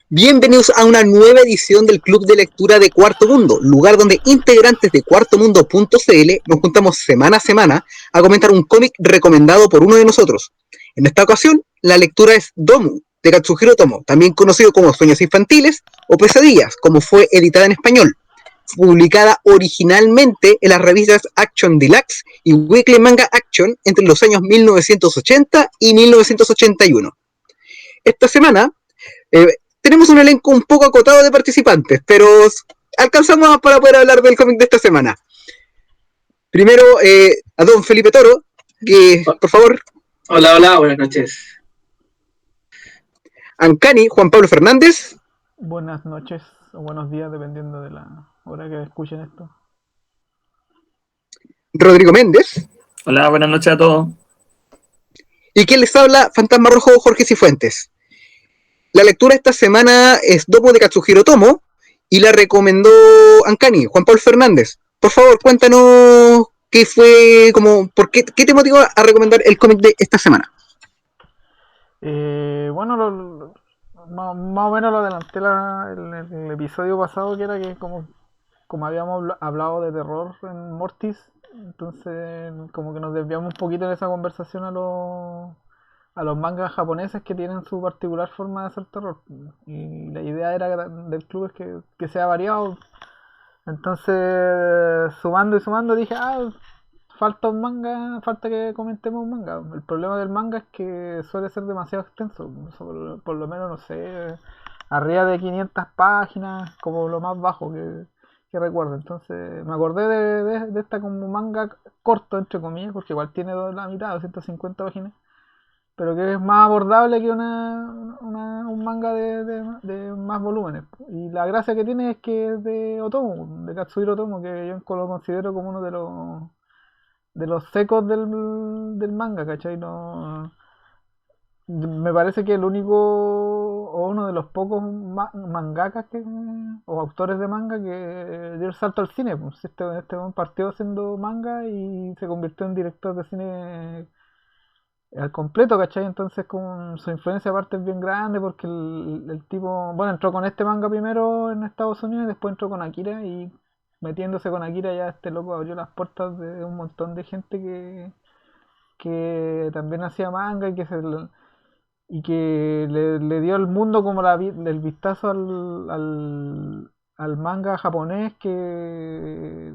Bienvenidos a una nueva edición del Club de Lectura de Cuarto Mundo, lugar donde integrantes de cuartomundo.cl nos juntamos semana a semana a comentar un cómic recomendado por uno de nosotros. En esta ocasión, la lectura es Domu, de Katsuhiro Otomo, también conocido como Sueños Infantiles o Pesadillas, como fue editada en español, publicada originalmente en las revistas Action Deluxe y Weekly Manga Action entre los años 1980 y 1981. Esta semana tenemos un elenco un poco acotado de participantes, pero alcanzamos para poder hablar del cómic de esta semana. Primero, a don Felipe Toro, que por favor. Hola, buenas noches. Ancani, Juan Pablo Fernández. Buenas noches o buenos días, dependiendo de la hora que escuchen esto. Rodrigo Méndez. Hola, buenas noches a todos. Y quien les habla, Fantasma Rojo, Jorge Cifuentes. La lectura esta semana es Domu de Katsuhiro Otomo y la recomendó Ancani, Juan Pablo Fernández. Por favor, cuéntanos qué fue, qué te motivó a recomendar el cómic de esta semana. Bueno, más o menos lo adelanté el episodio pasado, que era que como habíamos hablado de terror en Mortis, entonces como que nos desviamos un poquito en esa conversación a los mangas japoneses que tienen su particular forma de hacer terror. Y la idea del club es que sea variado. Entonces, sumando y sumando, dije, falta un manga, falta que comentemos un manga. El problema del manga es que suele ser demasiado extenso. Por lo menos, no sé, arriba de 500 páginas, como lo más bajo que recuerdo. Entonces, me acordé de esta como manga corto, entre comillas, porque igual tiene la mitad, 250 páginas, pero que es más abordable que un manga de más volúmenes. Y la gracia que tiene es que es de Otomo, de Katsuhiro Otomo, que yo lo considero como uno de los secos del manga, ¿cachai? No, me parece que el único o uno de los pocos mangakas o autores de manga que dio el salto al cine. Pues este partió haciendo manga y se convirtió en director de cine al completo, ¿cachai? Entonces con su influencia aparte es bien grande, porque el tipo, bueno, entró con este manga primero en Estados Unidos y después entró con Akira, y metiéndose con Akira ya este loco abrió las puertas de un montón de gente que también hacía manga y que le dio al mundo como el vistazo al manga japonés, que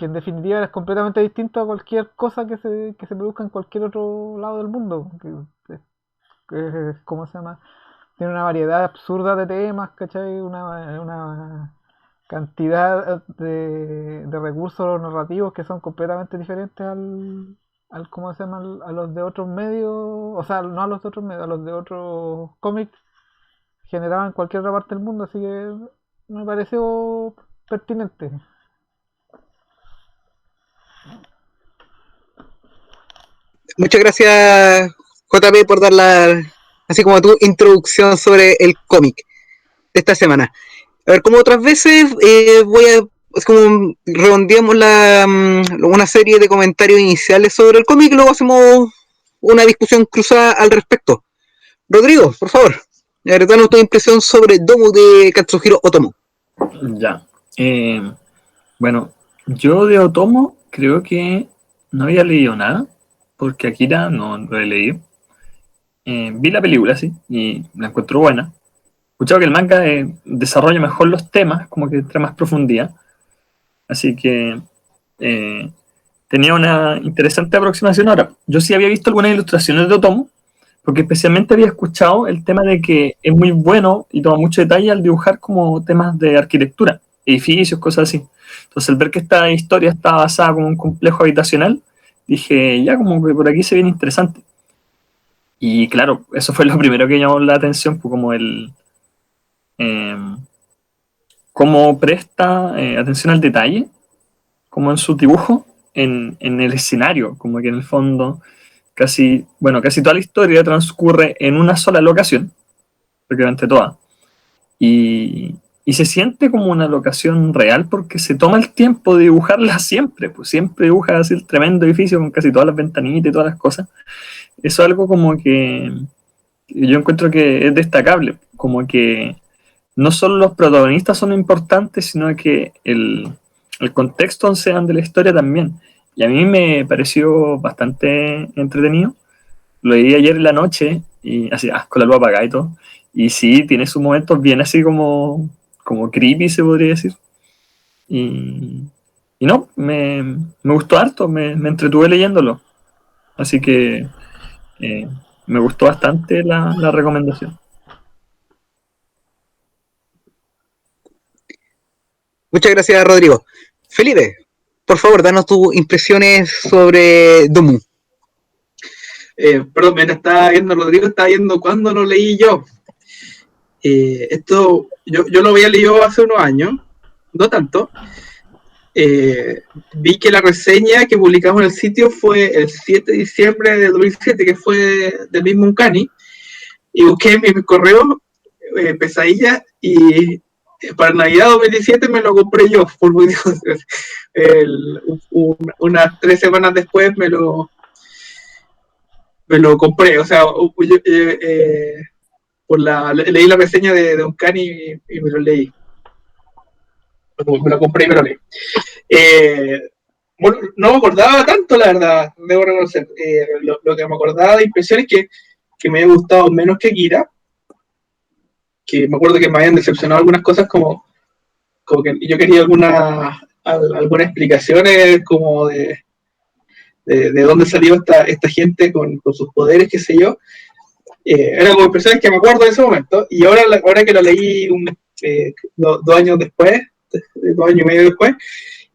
en definitiva es completamente distinto a cualquier cosa que se produzca en cualquier otro lado del mundo. ¿Cómo se llama? Tiene una variedad absurda de temas, ¿cachai? Una cantidad de recursos narrativos que son completamente diferentes al ¿cómo se llama? A los de otros medios, o sea, no a los de otros medios, a los de otros cómics generados en cualquier otra parte del mundo, así que me pareció pertinente. Muchas gracias, JP, por dar así como tu introducción sobre el cómic de esta semana. A ver, como otras veces, es como redondeamos una serie de comentarios iniciales sobre el cómic y luego hacemos una discusión cruzada al respecto. Rodrigo, por favor, danos tu impresión sobre Domu de Katsuhiro Otomo. Ya. Bueno, yo de Otomo creo que no había leído nada, porque Akira no lo he leído. Vi la película, sí, y la encuentro buena. He escuchado que el manga desarrolla mejor los temas, como que trae más profundidad. Así que tenía una interesante aproximación. Ahora, yo sí había visto algunas ilustraciones de Otomo, porque especialmente había escuchado el tema de que es muy bueno y toma mucho detalle al dibujar como temas de arquitectura, edificios, cosas así. Entonces, al ver que esta historia está basada como un complejo habitacional, dije, ya como que por aquí se viene interesante. Y claro, eso fue lo primero que llamó la atención, pues como cómo presta atención al detalle, como en su dibujo, en el escenario, como que en el fondo casi toda la historia transcurre en una sola locación, prácticamente toda, y se siente como una locación real porque se toma el tiempo de dibujarla siempre, pues siempre dibuja así el tremendo edificio con casi todas las ventanitas y todas las cosas. Eso es algo como que yo encuentro que es destacable. como que no solo los protagonistas son importantes, sino que el contexto de la historia también. Y a mí me pareció bastante entretenido. Lo leí ayer en la noche, y así, con la luz apagada y todo. Y sí, tiene sus momentos bien así como creepy, se podría decir. Y, y no, me gustó harto, me entretuve leyéndolo. Así que eh, me gustó bastante la recomendación. Muchas gracias, Rodrigo. Felipe, por favor, danos tus impresiones sobre Domu. Perdón, mientras estaba viendo Rodrigo, estaba viendo cuándo lo leí yo. Yo lo había leído hace unos años, no tanto. Vi que la reseña que publicamos en el sitio fue el 7 de diciembre de 2007, que fue del mismo Uncanny, y busqué en mi correo Pesadilla, y para Navidad 2017 me lo compré yo, por muy Dios. Unas 3 semanas después me lo compré, o sea, leí la reseña de Uncanny y me lo leí. Me lo compré y me lo leí. Bueno, no me acordaba tanto, la verdad, debo reconocer. Lo que me acordaba de impresiones que me había gustado menos que Kira, que me acuerdo que me habían decepcionado algunas cosas, como que yo quería algunas explicaciones como de dónde salió esta gente con sus poderes, qué sé yo. Eran como impresiones que me acuerdo de ese momento, y ahora que lo leí 2 años después, 2 años y medio después,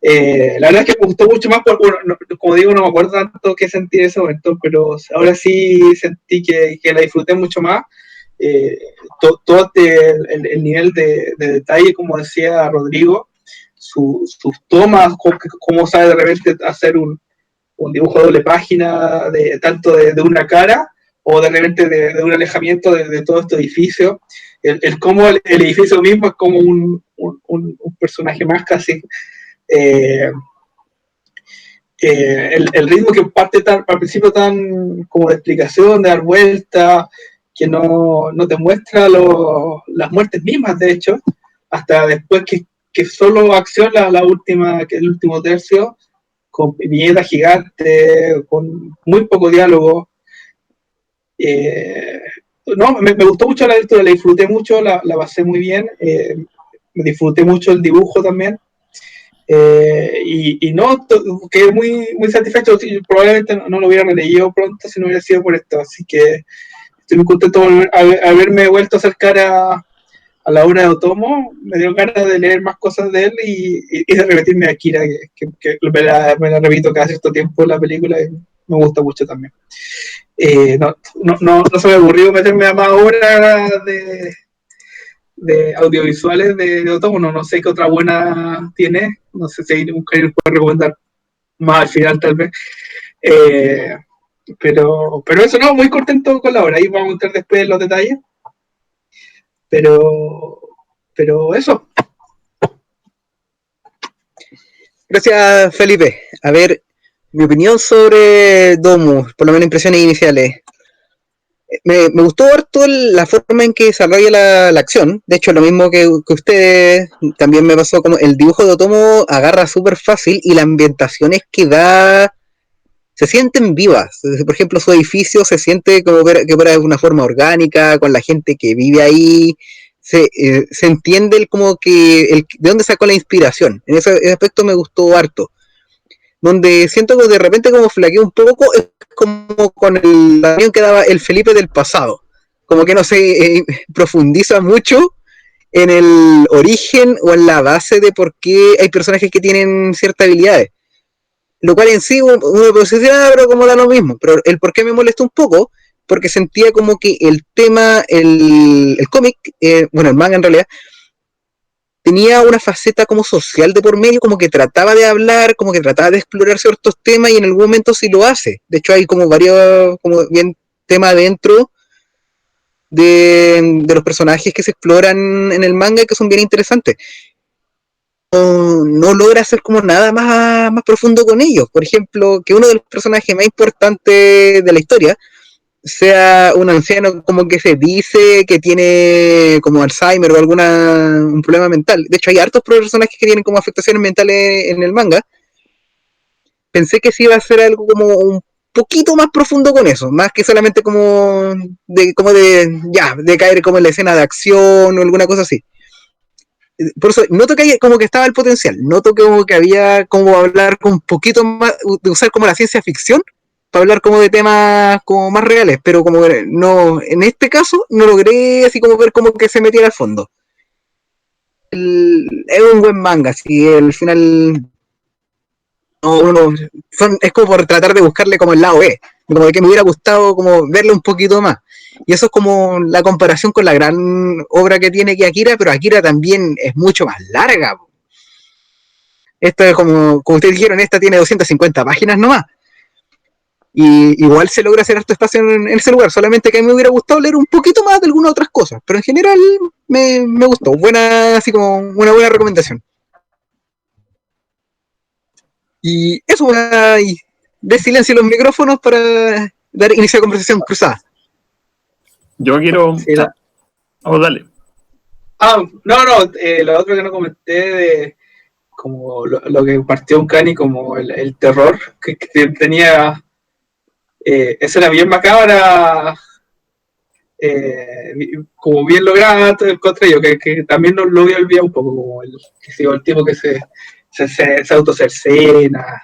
la verdad es que me gustó mucho más, bueno, como digo, no me acuerdo tanto qué sentí en ese momento, pero ahora sí sentí que la disfruté mucho más. Todo el nivel de detalle, como decía Rodrigo, sus tomas, cómo sabe de repente hacer un dibujo de doble página, tanto de una cara, o de repente de un alejamiento de todo este edificio. Cómo el edificio mismo es como un personaje más casi. El ritmo que parte al principio tan como de explicación, de dar vuelta, que no te muestra las muertes mismas, de hecho, hasta después que solo acciona que el último tercio, con viñeta gigante, con muy poco diálogo. No, me gustó mucho la lectura, la disfruté mucho, la pasé muy bien, me disfruté mucho el dibujo también. Y no, quedé muy satisfecho. Probablemente no lo hubiera leído pronto si no hubiera sido por esto, así que estoy muy contento de haberme vuelto a acercar a la obra de Otomo. Me dio ganas de leer más cosas de él y de repetirme a Akira, que me la repito cada cierto tiempo en la película, y me gusta mucho también. No se me ocurrió meterme a más obras de audiovisuales de Otomo. No sé qué otra buena tiene, no sé si hay un que puede recomendar más al final tal vez. Pero eso, no, muy contento con la obra, ahí vamos a entrar después en los detalles, pero eso. Gracias, Felipe. A ver, mi opinión sobre Domus, por lo menos impresiones iniciales. Me gustó harto la forma en que desarrolla la acción. De hecho, lo mismo que ustedes, también me pasó como el dibujo de Otomo agarra súper fácil y las ambientaciones que da se sienten vivas. Por ejemplo, su edificio se siente como que opera de una forma orgánica, con la gente que vive ahí. Se entiende como que de dónde sacó la inspiración. En ese aspecto me gustó harto. Donde siento que de repente como flaqueó un poco es como con la opinión que daba el Felipe del pasado. Como que no se profundiza mucho en el origen o en la base de por qué hay personajes que tienen ciertas habilidades. Lo cual en sí uno puede decir, pero como da lo mismo. Pero el por qué me molesta un poco, porque sentía como que el tema, el cómic, bueno, el manga en realidad, tenía una faceta como social de por medio, como que trataba de hablar, como que trataba de explorar ciertos temas y en algún momento sí lo hace. De hecho hay como varios, como bien temas dentro de los personajes que se exploran en el manga que son bien interesantes. No logra hacer como nada más profundo con ellos. Por ejemplo, que uno de los personajes más importantes de la historia sea un anciano como que se dice que tiene como Alzheimer o un problema mental. De hecho, hay hartos personajes que tienen como afectaciones mentales en el manga. Pensé que sí iba a ser algo como un poquito más profundo con eso, más que solamente de caer como en la escena de acción o alguna cosa así. Por eso noto que como que estaba el potencial, noto que como que había como hablar con un poquito más, de usar como la ciencia ficción para hablar como de temas como más reales, pero como no, en este caso no logré así como ver como que se metiera al fondo. Es un buen manga, así al final es como por tratar de buscarle como el lado B, como de que me hubiera gustado como verle un poquito más. Y eso es como la comparación con la gran obra que tiene que Akira, pero Akira también es mucho más larga. Esto es como ustedes dijeron, esta tiene 250 páginas nomás. Y igual se logra hacer harto espacio en ese lugar, solamente que a mí me hubiera gustado leer un poquito más de algunas otras cosas, pero en general me gustó, buena, así como una buena recomendación. Y eso, de silencio los micrófonos para dar inicio a conversación cruzada. Yo quiero... Sí, dale. lo otro que no comenté de como lo que partió un cani como el terror que tenía escena bien macabra, como bien lograda contra yo, que también no lo había olvidado un poco, como el tipo que se autocercena.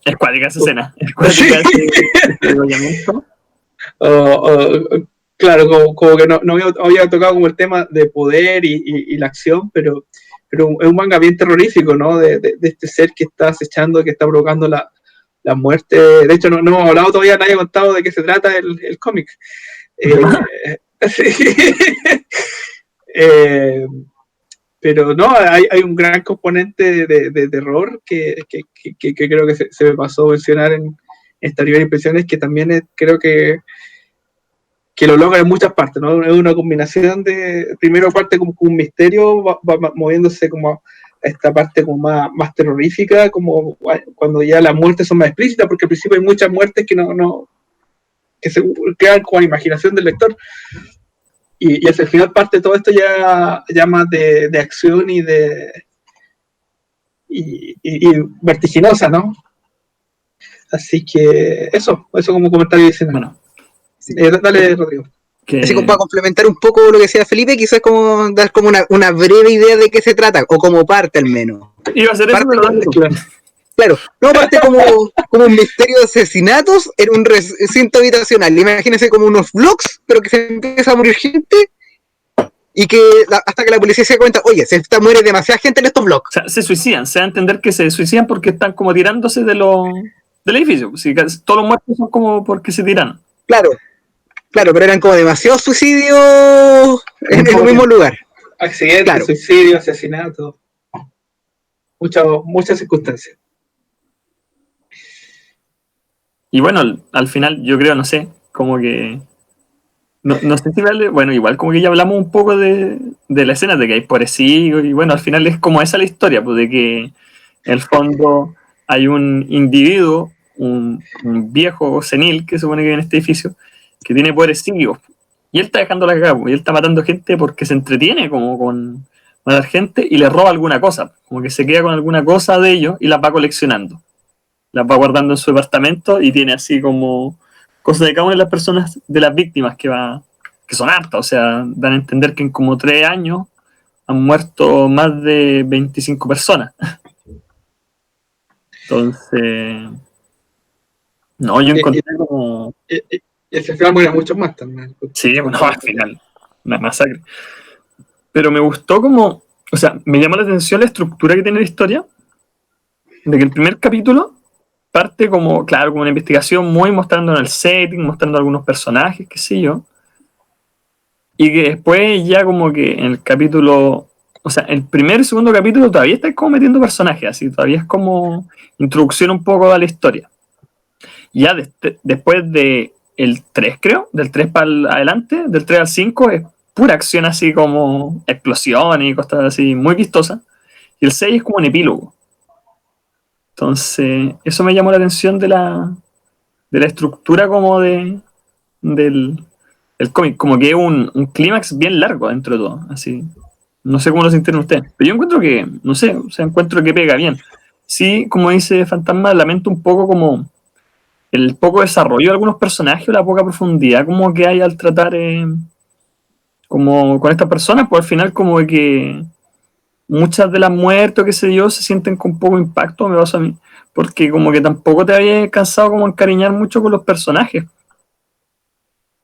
Es cuática esa escena. Es cuática ese degollamiento. Claro, como que no había tocado como el tema de poder y la acción, pero es un manga bien terrorífico, ¿no? De este ser que está acechando, que está provocando la muerte. De hecho, no hemos hablado todavía, nadie ha contado de qué se trata el cómic. Pero no, hay un gran componente de terror que creo que se me pasó a mencionar en esta primera impresión, es que también creo que lo logra en muchas partes, ¿no? Es una combinación de, primero parte como un misterio, va moviéndose como a esta parte como más terrorífica, como cuando ya las muertes son más explícitas, porque al principio hay muchas muertes que se crean con la imaginación del lector, y hacia el final parte todo esto ya más de acción y vertiginosa, ¿no? Así que eso como comentario adicional. Bueno, dale, Rodrigo. Así como para complementar un poco lo que decía Felipe, quizás como dar como una breve idea de qué se trata, o como parte al menos. Iba a ser parte eso, claro, no parte como un misterio de asesinatos en un recinto habitacional. Imagínense como unos vlogs, pero que se empieza a morir gente y que hasta que la policía se da cuenta, oye, se muere demasiada gente en estos vlogs. O sea, se suicidan, se da a entender que se suicidan porque están como tirándose del edificio. Sí, todos los muertos son como porque se tiran. Claro, pero eran como demasiados suicidios en el mismo lugar. Accidentes, claro. Suicidio, asesinato. Muchas circunstancias. Y bueno, al final yo creo, no sé, como que... No sé si vale... Bueno, igual como que ya hablamos un poco de la escena, de que hay pobrecillos, y bueno, al final es como esa la historia, pues de que en el fondo hay un individuo, un viejo senil que se supone que vive en este edificio, que tiene poderes psíquicos, y él está dejando la cagada, y él está matando gente porque se entretiene como con matar gente y le roba alguna cosa, como que se queda con alguna cosa de ellos y las va coleccionando, las va guardando en su departamento y tiene así como cosas de cada una de las personas, de las víctimas que son hartas, o sea, dan a entender que en como 3 años han muerto más de 25 personas. Entonces, no, yo encontré como... Y al final mueren muchos más también. Sí, bueno, al final, una masacre. Pero me gustó como, o sea, me llamó la atención la estructura que tiene la historia, de que el primer capítulo parte como, claro, como una investigación muy mostrando el setting, mostrando algunos personajes, qué sé yo, y que después ya como que en el capítulo, o sea, el primer y segundo capítulo todavía está como metiendo personajes, así, todavía es como introducción un poco a la historia. Ya después de el 3, creo, del 3 para adelante, del 3 al 5 es pura acción así como explosiones y cosas así muy vistosas, y el 6 es como un epílogo. Entonces, eso me llamó la atención de la estructura como de del cómic, como que es un clímax bien largo dentro de todo, así. No sé cómo lo sintieron ustedes, pero yo encuentro que, no sé, o sea, encuentro que pega bien. Sí, como dice Fantasma, lamento un poco como el poco desarrollo de algunos personajes o la poca profundidad como que hay al tratar como con estas personas, pues al final como de que muchas de las muertes, qué sé yo, se sienten con poco impacto, me pasa a mí, porque como que tampoco te había cansado como encariñar mucho con los personajes.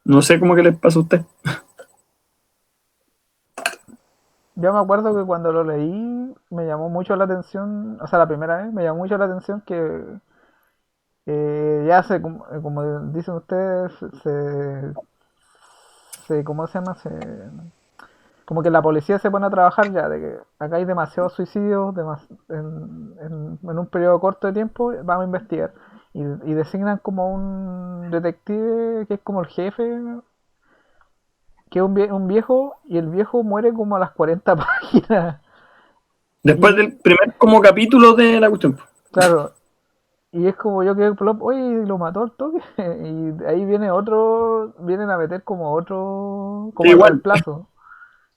No sé cómo que les pasa a usted. Yo me acuerdo que cuando lo leí me llamó mucho la atención, o sea, la primera vez me llamó mucho la atención que ya se, como dicen ustedes, ¿cómo se llama? Como que la policía se pone a trabajar ya, de que acá hay demasiados suicidios en un periodo corto de tiempo, vamos a investigar. Y designan como un detective que es como el jefe, que es un viejo, y el viejo muere como a las 40 páginas. Después Y del primer como capítulo de la cuestión. claro, y es como yo que plop, oye, lo mató al toque. Y de ahí viene otro, vienen a meter como otro, Sí, como al igual. plazo.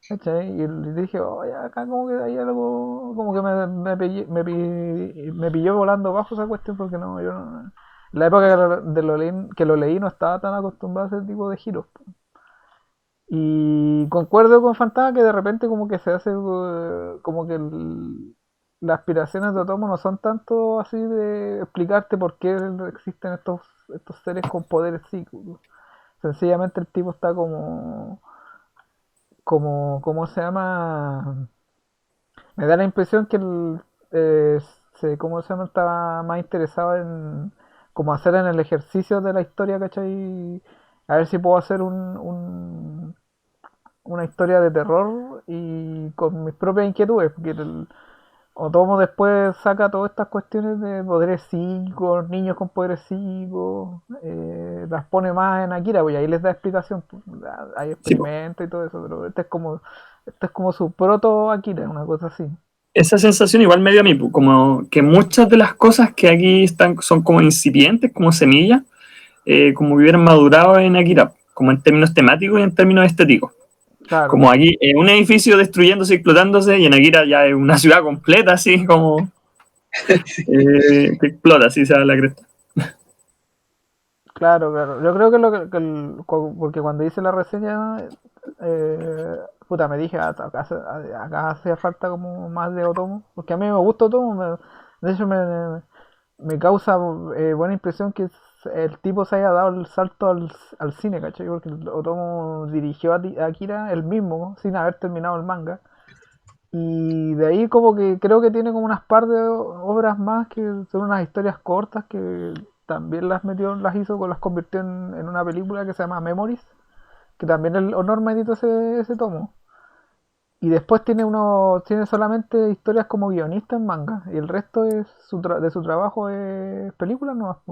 ¿Cachai? Y dije, oye, acá como que hay algo, como que me pilló volando bajo esa cuestión porque no, yo no. En la época que lo leí no estaba tan acostumbrado a ese tipo de giros. Y concuerdo con Fantasma que de repente como que se hace, como que las aspiraciones de Otomo no son tanto así de explicarte por qué existen estos seres con poderes psíquicos. Sencillamente el tipo está ¿cómo se llama? Me da la impresión que eh, ¿cómo se llama? Estaba más interesado en como hacer en el ejercicio de la historia, ¿cachai? A ver si puedo hacer una historia de terror y con mis propias inquietudes, porque Otomo después saca todas estas cuestiones de poderes psíquicos, niños con poderes psíquicos, las pone más en Akira, pues y ahí les da explicación, pues, hay Sí, po. experimentos y todo eso, pero este es como su proto Akira, una cosa así. Esa sensación igual me dio a mí, po, como que muchas de las cosas que aquí están son como incipientes, como semillas, como que hubieran madurado en Akira, como en términos temáticos y en términos estéticos. Claro, Como aquí, un edificio destruyéndose y explotándose, y en Akira ya es una ciudad completa, así como que explota, así se da la cresta. claro, claro. Yo creo que porque cuando hice la reseña, puta, me dije, acá hacía falta como más de Otomo, porque a mí me gusta Otomo, de hecho me causa buena impresión que el tipo se haya dado el salto al cine, ¿cachai? Porque el Otomo dirigió a Akira él mismo, sin haber terminado el manga. Y de ahí como que creo que tiene como unas par de obras más que son unas historias cortas que también las hizo, las convirtió en una película que se llama Memories, que también el Honor editó ese tomo. Y después tiene solamente historias como guionista en manga. Y el resto de su trabajo es películas no.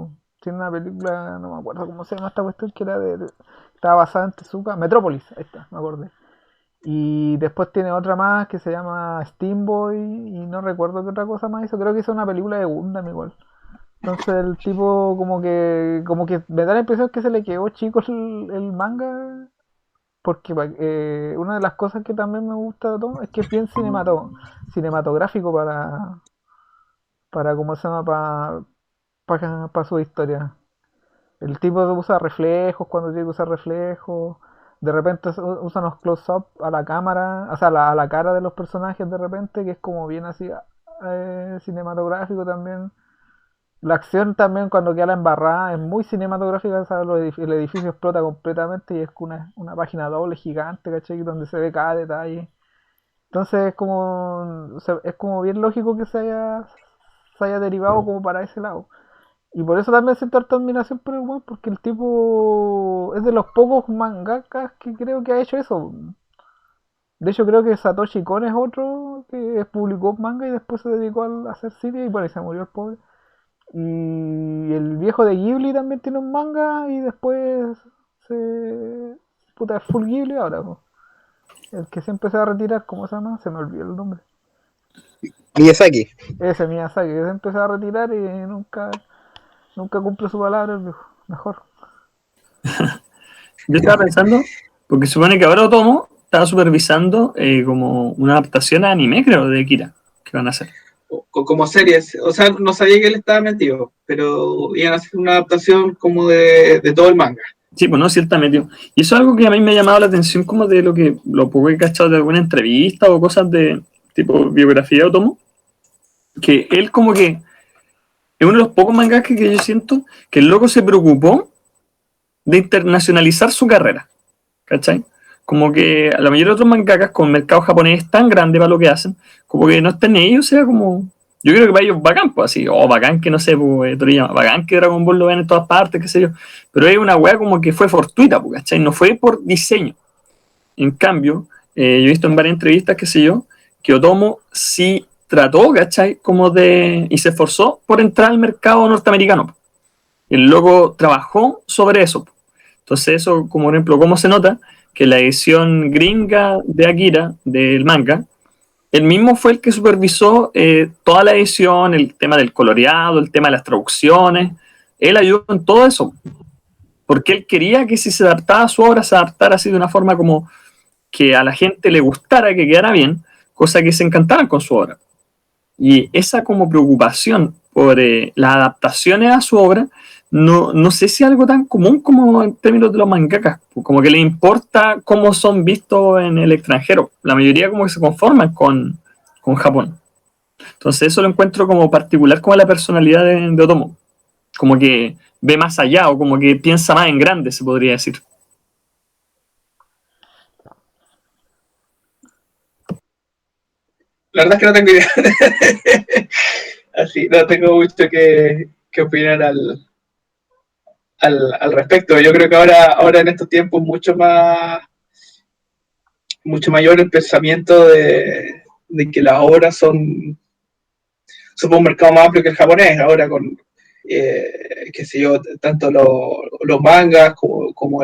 Tiene una película, no me acuerdo cómo se llama esta cuestión, que estaba basada en Tezuka. Metrópolis, ahí está, me acordé. Y después tiene otra más que se llama Steam Boy y no recuerdo qué otra cosa más hizo. Creo que hizo una película de Gundam igual. Entonces el tipo como que me da la impresión que se le quedó chico el manga. Porque una de las cosas que también me gusta de Tom es que es bien cinematográfico para ¿cómo se llama? Para su historia. El tipo usa reflejos cuando tiene que usar reflejos. De repente usa unos close-up a la cámara, o sea, a la cara de los personajes de repente, que es como bien así cinematográfico también. La acción también cuando queda la embarrada es muy cinematográfica, o sea, el edificio explota completamente y es una página doble gigante, ¿cachai? Donde se ve cada detalle. Entonces es como bien lógico que se haya derivado como para ese lado. Y por eso también siento harta admiración por el weón, porque el tipo es de los pocos mangakas que creo que ha hecho eso. De hecho, creo que Satoshi Kon es otro que publicó manga y después se dedicó a hacer series y bueno, y se murió el pobre. Y el viejo de Ghibli también tiene un manga y después se. Puta, es full Ghibli ahora, po. El que se empezó a retirar, ¿cómo se llama? Se me olvidó el nombre. Miyazaki. Ese Miyazaki, que se empezó a retirar y nunca cumple su palabra, el viejo. Mejor. Yo estaba pensando, porque supone que ahora Otomo estaba supervisando como una adaptación a anime, creo, de Akira, que van a hacer. Como series. O sea, no sabía que él estaba metido, pero iban a hacer una adaptación como de todo el manga. Sí, pues no, sí, él está metido. Y eso es algo que a mí me ha llamado la atención como de lo poco que he cachado de alguna entrevista o cosas de tipo biografía de Otomo, que él como que es uno de los pocos mangas que yo siento que el loco se preocupó de internacionalizar su carrera, ¿cachai? Como que a la mayoría de otros mangakas con el mercado japonés es tan grande para lo que hacen, como que no están en ellos, o sea, como... Yo creo que para ellos bacán, pues así, bacán que no sé, pues, Toriyama, bacán que Dragon Ball lo ven en todas partes, qué sé yo, pero es una weá como que fue fortuita, pues, ¿cachai? No fue por diseño. En cambio, yo he visto en varias entrevistas, qué sé yo, que Otomo sí trató, ¿cachai? Como de... y se esforzó por entrar al mercado norteamericano. El loco trabajó sobre eso. Entonces eso, como por ejemplo, ¿cómo se nota? Que la edición gringa de Akira, del manga, él mismo fue el que supervisó toda la edición, el tema del coloreado, el tema de las traducciones. Él ayudó en todo eso, porque él quería que si se adaptaba a su obra, se adaptara así de una forma como que a la gente le gustara, que quedara bien, cosa que se encantaran con su obra. Y esa como preocupación por las adaptaciones a su obra, no sé si es algo tan común como en términos de los mangakas, como que le importa cómo son vistos en el extranjero. La mayoría como que se conforman con Japón. Entonces eso lo encuentro como particular como la personalidad de Otomo. Como que ve más allá o como que piensa más en grande, se podría decir. La verdad es que no tengo idea. Así, no tengo mucho que opinar al respecto. Yo creo que ahora en estos tiempos mucho mayor el pensamiento de que las obras son un mercado más amplio que el japonés, ahora con, qué sé yo, tanto los mangas como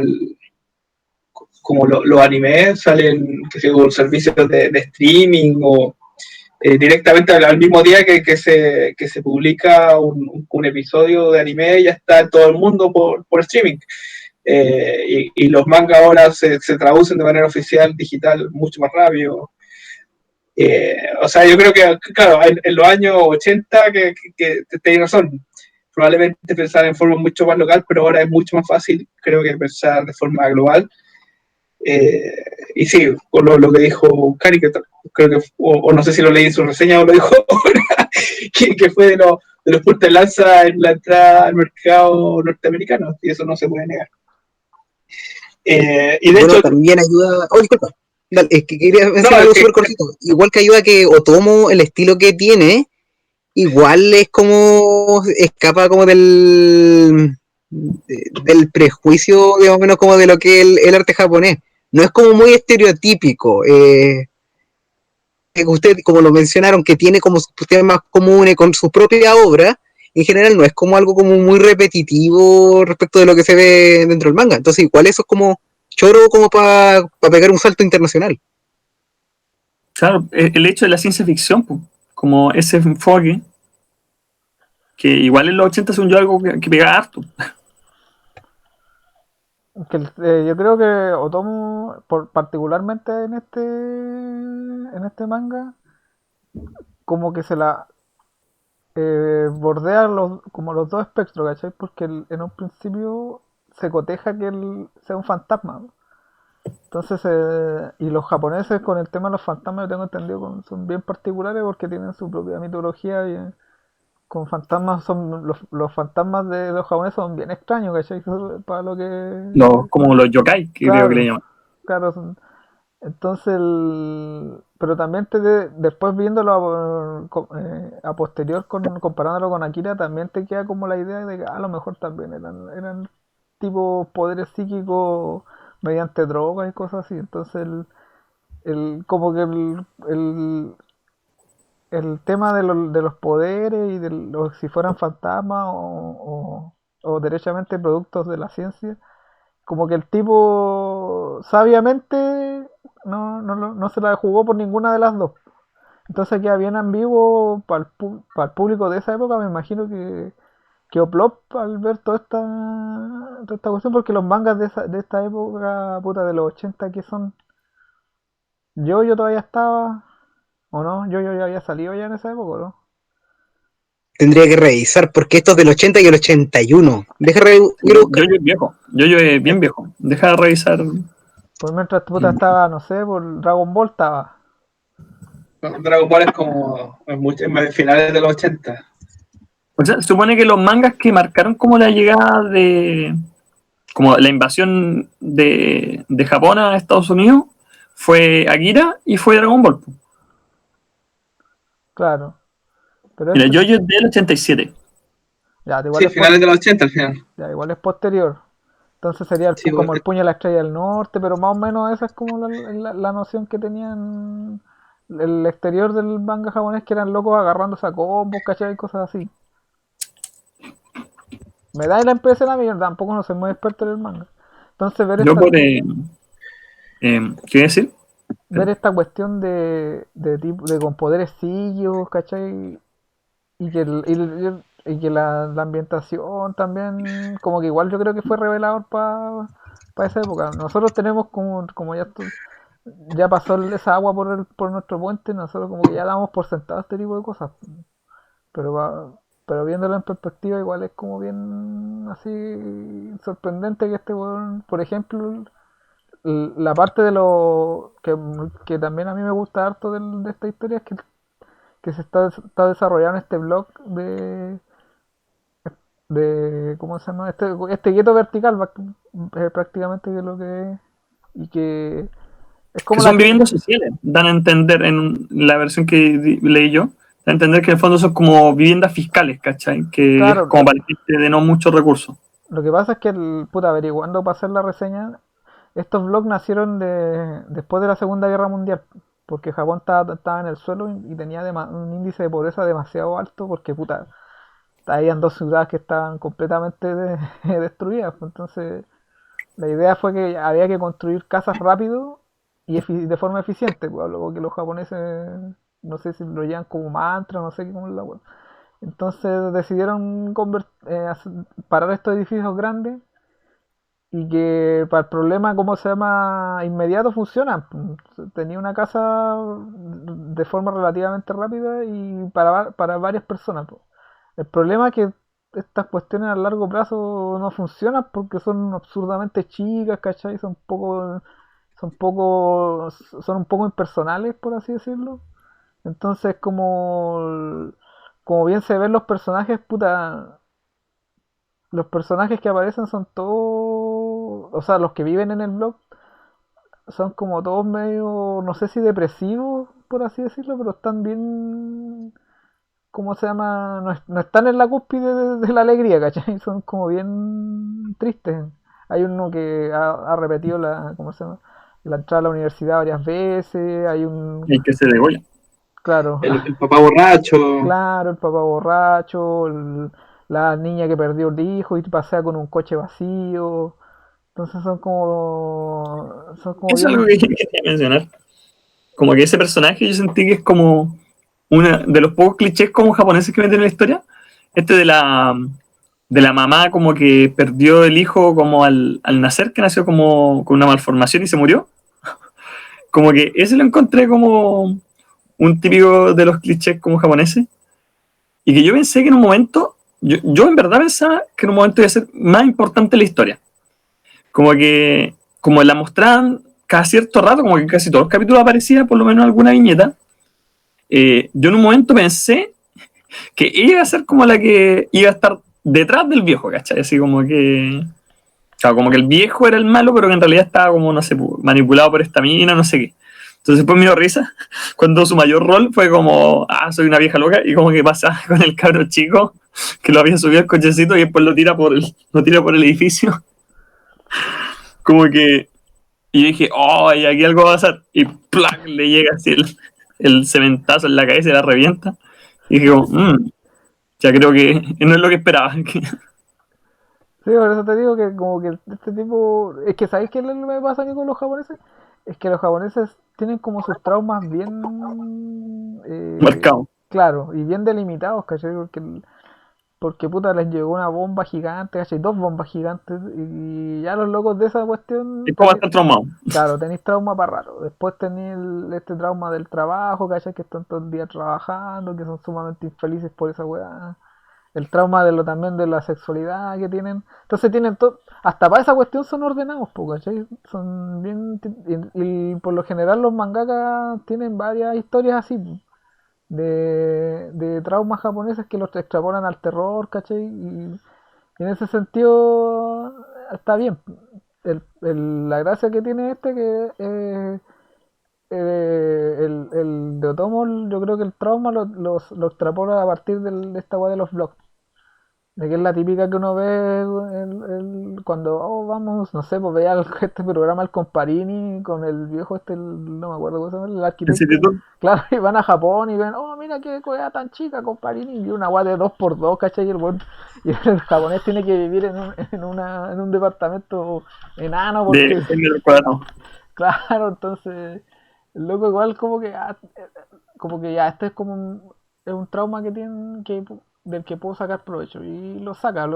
los animes salen, qué sé yo, por servicios de streaming o directamente al mismo día que se publica un episodio de anime, ya está en todo el mundo por streaming. Y los mangas ahora se traducen de manera oficial, digital, mucho más rápido. O sea, yo creo que, claro, en los años 80, que tenéis razón, probablemente pensar en forma mucho más local, pero ahora es mucho más fácil, creo que pensar de forma global. Eh, y sí, con lo que dijo Cari, que creo que, o no sé si lo leí en su reseña o lo dijo ahora, que fue de los puntos de lanza en la entrada al mercado norteamericano, y eso no se puede negar. Y de Bueno, hecho, también ayuda. Oh, disculpa. Dale, es que quería no, mencionar es algo que súper cortito. Igual que ayuda que Otomo, el estilo que tiene, igual es como. Escapa como del prejuicio, de más o menos, como de lo que es el arte japonés. No es como muy estereotípico. Que usted, como lo mencionaron, que tiene como sus temas comunes con su propia obra, en general no es como algo como muy repetitivo respecto de lo que se ve dentro del manga. Entonces, igual eso es como choro como para pegar un salto internacional. Claro, el hecho de la ciencia ficción, pues, como ese enfoque, que igual en los 80 según yo algo que pega harto. Yo creo que Otomo, particularmente en este manga, como que se la bordea como los dos espectros, ¿cachai? Porque en un principio se coteja que él sea un fantasma, ¿no? Entonces, y los japoneses con el tema de los fantasmas, yo tengo entendido, son bien particulares porque tienen su propia mitología y con fantasmas, los fantasmas de los japoneses son bien extraños, ¿cachai? Para lo que... Como los yokai, que creo que le Claro, llaman. claro, entonces, pero también después viéndolo a posterior, comparándolo con Akira, también te queda como la idea de que a lo mejor también eran tipo poderes psíquicos mediante drogas y cosas así. Entonces, como que el tema de los poderes y si fueran fantasmas o derechamente productos de la ciencia, como que el tipo sabiamente no se la jugó por ninguna de las dos. Entonces queda bien ambiguo para el público de esa época, me imagino quedó plop al ver toda esta cuestión, porque los mangas de esta época, puta, de los 80 que son. Yo todavía estaba, ¿o no? Yo ya había salido ya en esa época, ¿no? Tendría que revisar, porque esto es del 80 y el 81. Quiero buscar. Yo es viejo. Yo es bien viejo. Deja de revisar. Pues mientras puta estaba, no sé, por Dragon Ball estaba. Dragon Ball es como en finales de los 80. O sea, supone que los mangas que marcaron como la llegada de. Como la invasión de Japón a Estados Unidos fue Akira y fue Dragon Ball. Claro. Pero Mira, este, yo es del 87. ya, igual Sí, es finales de los 80 al final. ya, igual es posterior. Entonces sería Sí, como el puño de la estrella del norte, pero más o menos esa es como la noción que tenían el exterior del manga japonés, que eran locos agarrándose a combos, ¿cachai? Cosas así. Me da la impresión a mí, tampoco no soy muy experto en el manga. Entonces Yo por. ¿Qué decir? ver esta cuestión de tipo de con poderes psíquicos, ¿cachai? Y que, y que la ambientación también, como que igual yo creo que fue revelador para esa época. Nosotros tenemos como ya pasó esa agua por nuestro puente, nosotros como que ya damos por sentado este tipo de cosas. Pero pero viéndolo en perspectiva igual es como bien así sorprendente que este weón, por ejemplo, la parte de lo que también a mí me gusta harto de esta historia es que está desarrollando este blog de ¿cómo se llama? Este gueto vertical prácticamente que es lo que es, y que es Que como son viviendas sociales. Dan a entender en la versión que leí yo. Dan a entender que en el fondo son como viviendas fiscales, ¿cachai? Que es claro, como para gente de no muchos recursos. lo que pasa es que puta, averiguando para hacer la reseña, estos blogs nacieron después de la Segunda Guerra Mundial, porque Japón estaba en el suelo y tenía un índice de pobreza demasiado alto, porque puta, habían dos ciudades que estaban completamente destruidas. Pues. Entonces, la idea fue que había que construir casas rápido y de forma eficiente, pues, algo que los japoneses, no sé si lo llevan como mantra, no sé cómo es la web. Entonces decidieron parar estos edificios grandes y que para el problema, ¿cómo se llama? Inmediato funciona. Tenía una casa de forma relativamente rápida y para varias personas. Po. El problema es que estas cuestiones a largo plazo no funcionan porque son absurdamente chicas, ¿cachai? Son un poco impersonales, por así decirlo. Entonces, como bien se ven los personajes, puta, los personajes que aparecen son todos, o sea, los que viven en el blog son como todos medio, no sé si depresivos, por así decirlo, pero están bien, ¿cómo se llama? No están en la cúspide de la alegría, ¿cachai? Son como bien tristes. Hay uno que ha repetido ¿cómo se llama? La entrada a la universidad varias veces, hay Y que se degolla. claro, El papá borracho. claro, el papá borracho, la niña que perdió el hijo y pasea con un coche vacío. Entonces son como Eso es algo que bien, quería mencionar. Como que ese personaje yo sentí que es como una de los pocos clichés como japoneses que meten en la historia. Este de la mamá como que perdió el hijo como al nacer, que nació como con una malformación y se murió. Como que ese lo encontré como un típico de los clichés como japoneses. Y que yo pensé que en un momento, yo en verdad pensaba que en un momento iba a ser más importante la historia. Como que, como la mostraban cada cierto rato, como que casi todos los capítulos aparecía por lo menos alguna viñeta. Yo en un momento pensé que ella iba a ser como la que iba a estar detrás del viejo, ¿cachai? Así como que. Claro, como que el viejo era el malo, pero que en realidad estaba como, no sé, manipulado por esta mina, no sé qué. Entonces después me dio risa cuando su mayor rol fue como, soy una vieja loca, y como que pasa con el cabro chico que lo había subido al cochecito y después lo tira por el edificio. Como que. Y yo dije, oh, y aquí algo va a pasar. Y ¡plac! Le llega así el cementazo en la cabeza y la revienta. Y dije, ya creo que no es lo que esperaba. sí, por eso te digo que como que este tipo, es que ¿sabes qué me pasa a mí con los japoneses? Es que los japoneses tienen como sus traumas bien Marcado. claro y bien delimitados, ¿cachai? Porque porque puta les llegó una bomba gigante, ¿cachai? Dos bombas gigantes, y ya los locos de esa cuestión, Es como estar traumado. claro, tenéis trauma para rato. Después tenéis este trauma del trabajo, ¿cachai? Que están todo el día trabajando, que son sumamente infelices por esa weá. El trauma de lo también de la sexualidad que tienen. Entonces tienen todo, hasta para esa cuestión son ordenados, po, ¿cachai? Son bien, y por lo general los mangakas tienen varias historias así, po, de traumas japoneses que los extrapolan al terror, ¿cachai? Y en ese sentido está bien. La gracia que tiene este que el de Otomo, yo creo que el trauma lo extrapola a partir de esta weá de los blogs. De que es la típica que uno ve cuando, oh, vamos, no sé, pues veía este programa el Comparini con el viejo no me acuerdo cómo se llama, el ¿En arquitecto. serio tú? Claro, y van a Japón y ven, oh, mira qué cosa tan chica, Comparini, y una guay de 2x2, ¿cachai? Y el japonés tiene que vivir en un departamento enano De porque, 6 metros cuadrados. claro, entonces, el loco igual como que ya, este es un trauma que tienen, del que puedo sacar provecho, y lo saca,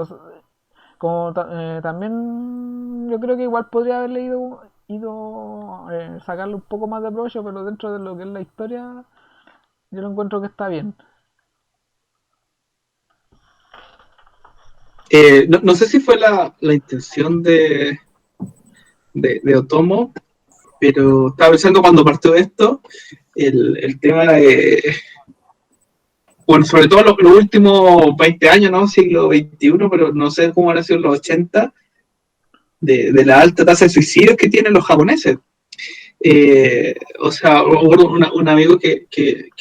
también yo creo que igual podría haberle ido sacarle un poco más de provecho, pero dentro de lo que es la historia, yo lo encuentro que está bien. No sé si fue la intención de Otomo, pero estaba pensando cuando partió esto, el tema de, bueno, sobre todo los últimos 20 años, ¿no? Siglo XXI, pero no sé cómo han sido los 80, de la alta tasa de suicidios que tienen los japoneses. O sea, un amigo que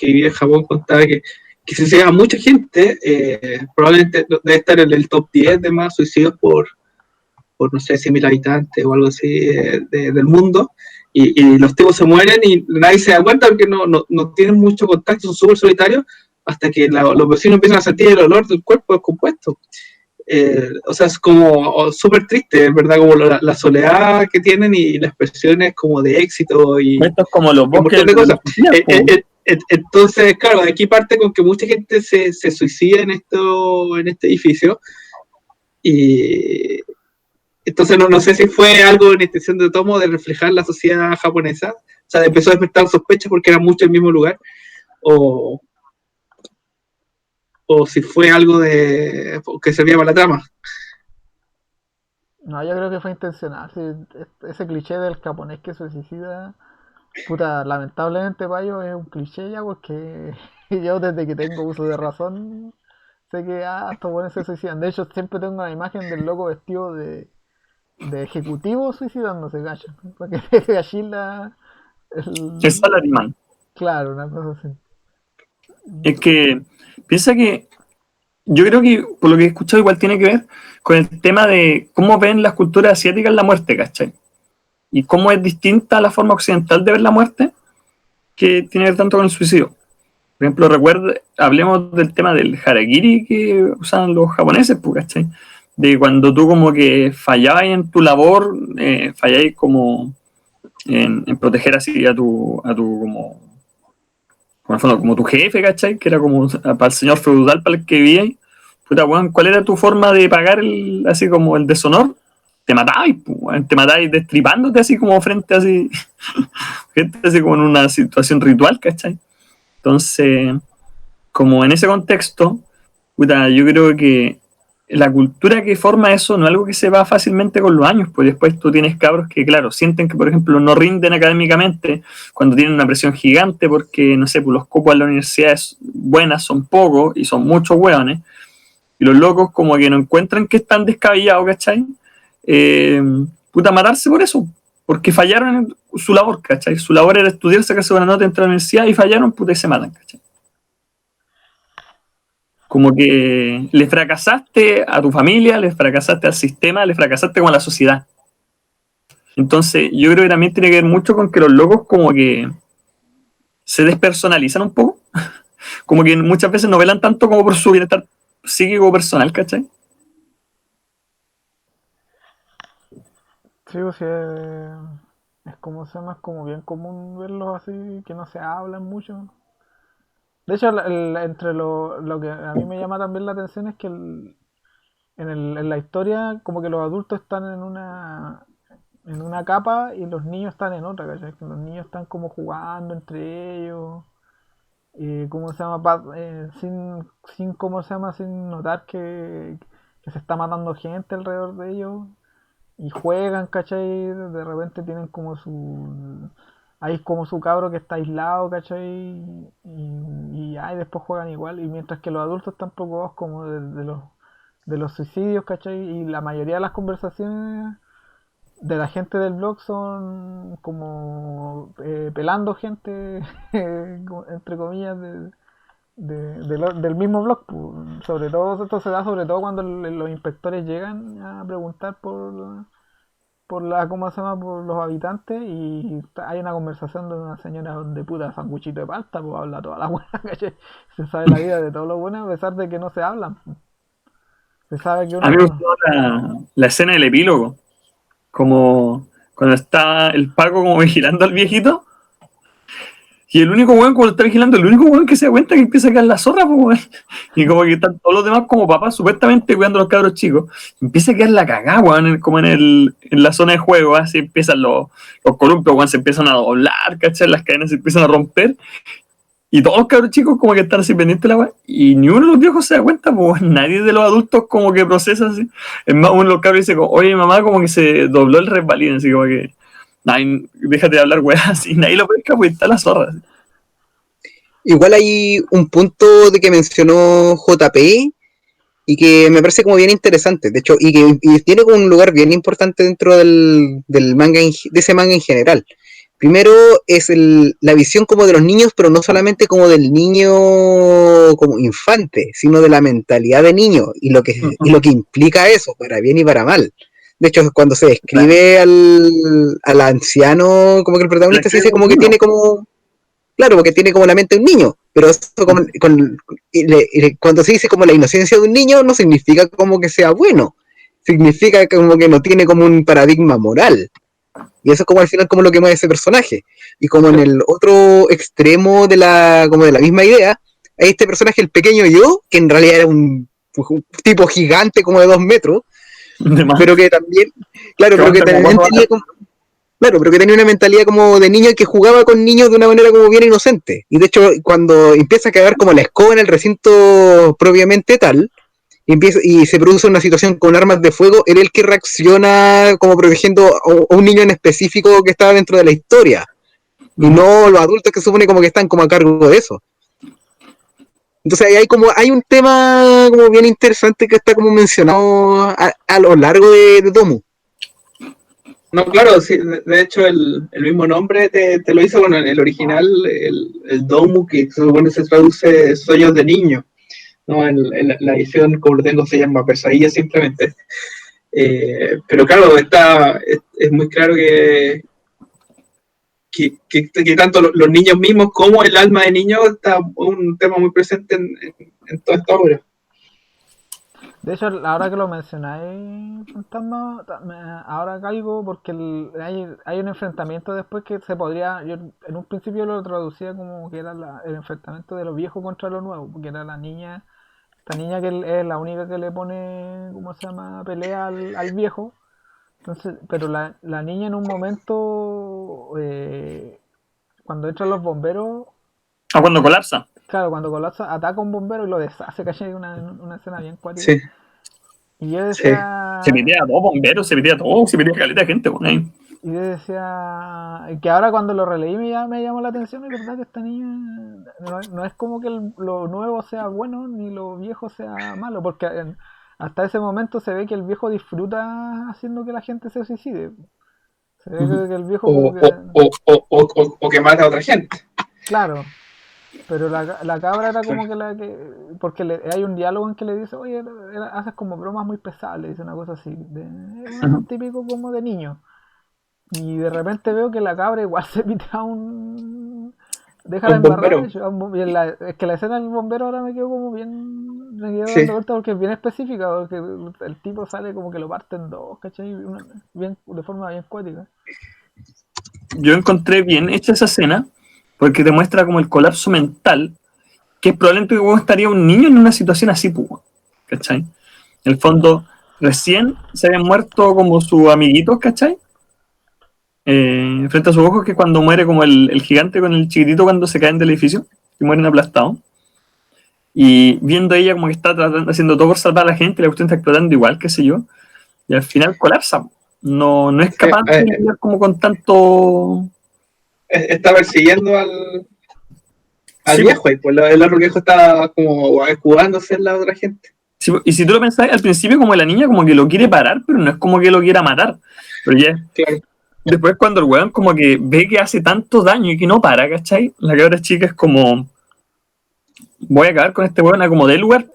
vivía en Japón contaba que si se llama mucha gente, probablemente debe estar en el top 10 de más suicidios por no sé, 100.000 habitantes o algo así del mundo. Y los tipos se mueren y nadie se da cuenta porque no tienen mucho contacto, son súper solitarios, hasta que los vecinos empiezan a sentir el olor del cuerpo descompuesto. O sea, es como súper triste, ¿verdad? Como la soledad que tienen y las expresiones como de éxito Esto es como los y un bosques montón de de cosas. los suicidas, po. Entonces, claro, aquí parte con que mucha gente se suicida en este edificio y entonces no sé si fue algo en intención de Tomo de reflejar la sociedad japonesa, o sea, empezó a despertar sospechas porque eran muchos en el mismo lugar, o, o si fue algo de que servía para la trama. No, yo creo que fue intencional. Sí, ese cliché del japonés que se suicida, puta, lamentablemente para ellos es un cliché ya porque yo desde que tengo uso de razón sé que estos buenos se suicidan. De hecho, siempre tengo una imagen del loco vestido de ejecutivo suicidándose, gacho. Porque deje allí Es el... Salaryman. Claro, una cosa así. Es que piensa que yo creo que por lo que he escuchado igual tiene que ver con el tema de cómo ven las culturas asiáticas la muerte, ¿cachai? Y cómo es distinta la forma occidental de ver la muerte que tiene que ver tanto con el suicidio. Por ejemplo, hablemos del tema del harakiri que usan los japoneses, pues, ¿cachai? De cuando tú como que fallabas en tu labor, fallabas como en proteger así a tu como tu jefe, ¿cachai? Que era como para el señor feudal para el que vivía. Puta, weón, ¿cuál era tu forma de pagar así como el deshonor? Te matabas, pues, weón, te matabas destripándote así como frente así, gente así como en una situación ritual, ¿cachai? Entonces, como en ese contexto, puta, yo creo que la cultura que forma eso no es algo que se va fácilmente con los años, pues después tú tienes cabros que, claro, sienten que, por ejemplo, no rinden académicamente cuando tienen una presión gigante porque, no sé, pues los copos de las universidades buenas son pocos y son muchos hueones, y los locos como que no encuentran que están descabellados, ¿cachai? Eh, puta, matarse por eso, porque fallaron en su labor, ¿cachai? Su labor era estudiar, sacarse buena nota, entrar a la universidad y fallaron, puta, y se matan, ¿cachai? Como que le fracasaste a tu familia, le fracasaste al sistema, le fracasaste como a la sociedad. Entonces, yo creo que también tiene que ver mucho con que los locos como que se despersonalizan un poco, como que muchas veces no velan tanto como por su bienestar psíquico o personal, ¿cachai? Sí, o sea, es como se llama, es como bien común verlos así, que no se hablan mucho. De hecho, entre lo que a mí me llama también la atención es que en la historia como que los adultos están en una capa y los niños están en otra, ¿cachai? Que los niños están como jugando entre ellos, ¿cómo se llama? Sin, ¿cómo se llama? Sin notar que se está matando gente alrededor de ellos y juegan, ¿cachai? De repente tienen como hay como su cabro que está aislado, ¿cachai? Y después juegan igual, y mientras que los adultos están preocupados como de los suicidios, ¿cachai? Y la mayoría de las conversaciones de la gente del blog son como pelando gente, entre comillas, del mismo blog. Pues. Sobre todo, esto se da sobre todo cuando los inspectores llegan a preguntar ¿cómo se llama? Por los habitantes, y hay una conversación de una señora de puta sanguchito de palta, pues habla toda la buena, ¿cachai? Se sabe la vida de todos los buenos a pesar de que no se hablan. Pues. Se sabe que A mí me uno... gustó la escena del epílogo, como cuando está el Paco como vigilando al viejito. Y el único weón, como lo está vigilando, el único weón que se da cuenta que empieza a caer la zorra, pues weón. Y como que están todos los demás como papás supuestamente cuidando a los cabros chicos. Empieza a quedar la cagada, weón, como en la zona de juego, así empiezan los columpios, weón, se empiezan a doblar, ¿cachai? Las cadenas se empiezan a romper. Y todos los cabros chicos como que están así pendientes de la weón. Y ni uno de los viejos se da cuenta, pues weón, nadie de los adultos como que procesa así. Es más, uno de los cabros dice, como, oye, mamá, como que se dobló el resbalín, así como que... Ay, déjate de hablar, weón, así. Nadie lo pesca, pues está la zorra. Así. Igual hay un punto de que mencionó JP y que me parece como bien interesante, de hecho, y tiene como un lugar bien importante dentro del manga, de ese manga en general. Primero es la visión como de los niños, pero no solamente como del niño como infante, sino de la mentalidad de niño y lo que implica eso, para bien y para mal. De hecho, cuando se describe al anciano, como que el protagonista se dice como que tiene como... Claro, porque tiene como la mente de un niño, pero eso cuando se dice como la inocencia de un niño, no significa como que sea bueno, significa como que no tiene como un paradigma moral. Y eso es como al final como lo que mueve ese personaje. Y como en el otro extremo como de la misma idea, hay este personaje, el pequeño yo, que en realidad era un tipo gigante como de 2 metros, pero que también, claro, pero que también tenía como... Claro, pero que tenía una mentalidad como de niño y que jugaba con niños de una manera como bien inocente. Y de hecho, cuando empieza a cagar como la escoba en el recinto propiamente tal, y se produce una situación con armas de fuego, él es el que reacciona como protegiendo a un niño en específico que estaba dentro de la historia. Y no los adultos que supone como que están como a cargo de eso. Entonces hay un tema como bien interesante que está como mencionado a lo largo de Domu. No, claro, sí, de hecho el mismo nombre te lo hizo con el original, el Domu, que se supone se traduce Sueños de Niño. ¿No? En la edición, como lo tengo, se llama Pesadilla simplemente. Pero claro, es muy claro que tanto los niños mismos como el alma de niños está un tema muy presente en toda esta obra. De hecho, ahora que lo mencionáis, Fantasma, ahora caigo porque hay un enfrentamiento después que se podría... Yo en un principio lo traducía como que era el enfrentamiento de lo viejo contra lo nuevo, porque era esta niña que es la única que le pone, ¿cómo se llama?, pelea al viejo. Entonces, pero la niña en un momento, cuando entran los bomberos, Ah, cuando colapsa. claro, cuando colapsa, ataca a un bombero y lo deshace, ¿cachai? Una escena bien cuática. Sí. Y yo Sí. decía... Se metía a todo bomberos, se metía a todo, se metía a caleta de gente, bueno, ahí. Y yo decía que ahora cuando lo releí me llamó la atención, es verdad que esta niña no es como que lo nuevo sea bueno ni lo viejo sea malo, porque hasta ese momento se ve que el viejo disfruta haciendo que la gente se suicide. Se ve que el viejo como que... O que mata a otra gente. Claro, pero la cabra era como que porque hay un diálogo en que le dice, oye, haces como bromas muy pesadas, le dice una cosa así, un típico como de niño. Y de repente veo que la cabra igual se pita deja la embarrada. Es que la escena del bombero ahora me quedó como bien... Me quedo dando vuelta porque es bien específica, porque el tipo sale como que lo parte en dos, ¿cachai? De forma bien cuática. Yo encontré bien hecha esa escena porque te muestra como el colapso mental que probablemente estaría un niño en una situación así, pues, ¿cachai? En el fondo, recién se habían muerto como sus amiguitos, ¿cachai? Frente a sus ojos, que cuando muere como el gigante con el chiquitito cuando se caen del edificio, que mueren aplastados. Y viendo a ella como que está tratando, haciendo todo por salvar a la gente, la cuestión está explotando igual, qué sé yo, y al final colapsa. No es capaz de lidiar como con tanto... Está persiguiendo al Sí, viejo, y pues el otro viejo está como jugándose en la otra gente. sí, y si tú lo pensás, al principio como la niña como que lo quiere parar, pero no es como que lo quiera matar. Pero ya Claro. después cuando el weón como que ve que hace tanto daño y que no para, ¿cachai? La cabra chica es como, voy a acabar con este weón a como dé lugar.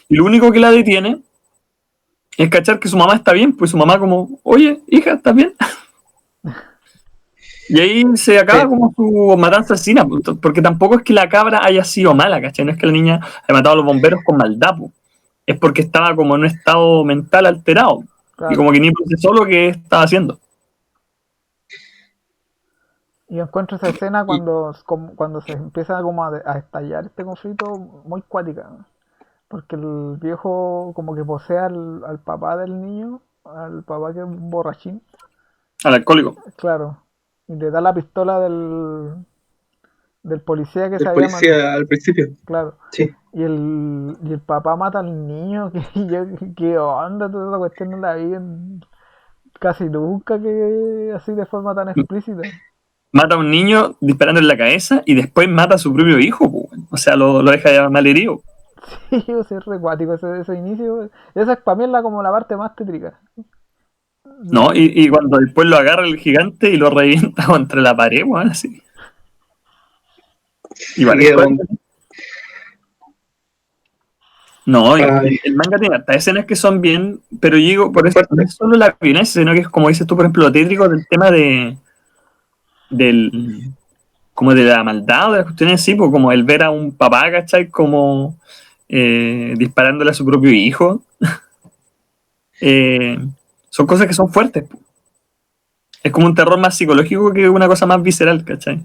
Y lo único que la detiene es cachar que su mamá está bien, pues su mamá como, oye, hija, ¿estás bien? Y ahí se acaba Sí. como su matanza asesina, porque tampoco es que la cabra haya sido mala, ¿cachai? No es que la niña haya matado a los bomberos con maldad, pues. Es porque estaba como en un estado mental alterado. Y Claro. como que ni procesó lo que estaba haciendo. Y yo encuentro esa escena Y, cuando se empieza como a estallar este conflicto muy cuática, ¿no? Porque el viejo como que posee al papá del niño, al papá que es un borrachín, al alcohólico. claro, y le da la pistola del policía que se El había mandado, policía al principio. claro. Sí. Y el papá mata al niño, ¿qué onda? Toda esa cuestión no la vi casi nunca que así de forma tan explícita. Mata a un niño disparando en la cabeza y después mata a su propio hijo, pues. O sea, lo deja ya malherido. Sí, o sea, es re cuático ese inicio. Esa es para mí como la parte más tétrica. ¿No? Y cuando después lo agarra el gigante y lo revienta contra la pared, bueno, así. Igual es Sí, no, ay, el manga tiene hartas escenas que son bien, pero yo digo, por bien eso no fuerte. es solo la violencia, sino que es como dices tú, por ejemplo, lo tétrico del tema del, como de la maldad o de las cuestiones así, pues como el ver a un papá, ¿cachai? Como disparándole a su propio hijo. Eh, son cosas que son fuertes, pues. Es como un terror más psicológico que una cosa más visceral, ¿cachai?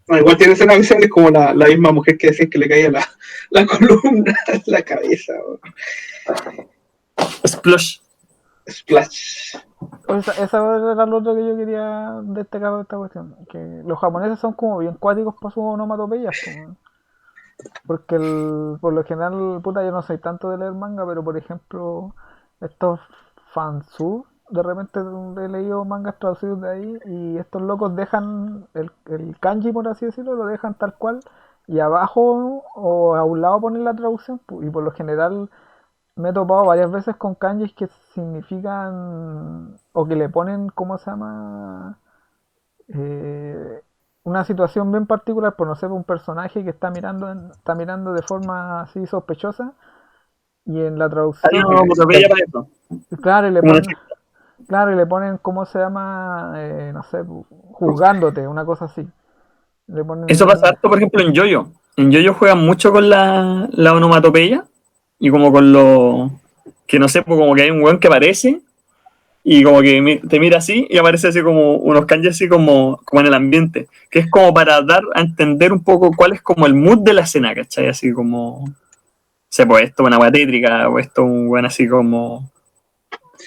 No, igual tiene escena visión, es como la misma mujer que decía que le caía la columna en la cabeza. Splush. Splash. Esa era lo otro que yo quería destacar de esta cuestión. Que los japoneses son como bien cuáticos para sus onomatopeyas. Porque por lo general, puta, yo no soy tanto de leer manga, pero por ejemplo, estos fansub, de repente he leído mangas traducidos de ahí y estos locos dejan el kanji, por así decirlo, lo dejan tal cual y abajo o a un lado ponen la traducción y por lo general me he topado varias veces con kanjis que significan o que le ponen, ¿cómo se llama? Eh, una situación bien particular, por no ser un personaje que está mirando de forma así sospechosa y en la Hay traducción, una onomatopeya para eso. claro, y le Como una ponen, claro, y le ponen, ¿cómo se llama? No sé, juzgándote, una cosa así. Le Eso pasa ponen, harto, por ejemplo, en Yoyo. En Yoyo juegan mucho con la onomatopeya y como con lo que no sé, pues como que hay un weón que aparece y como que te mira así y aparece así como unos kanji así como en el ambiente, que es como para dar a entender un poco cuál es como el mood de la escena, ¿cachai? Así como, sé, pues esto es una weá tétrica o esto es un weón así como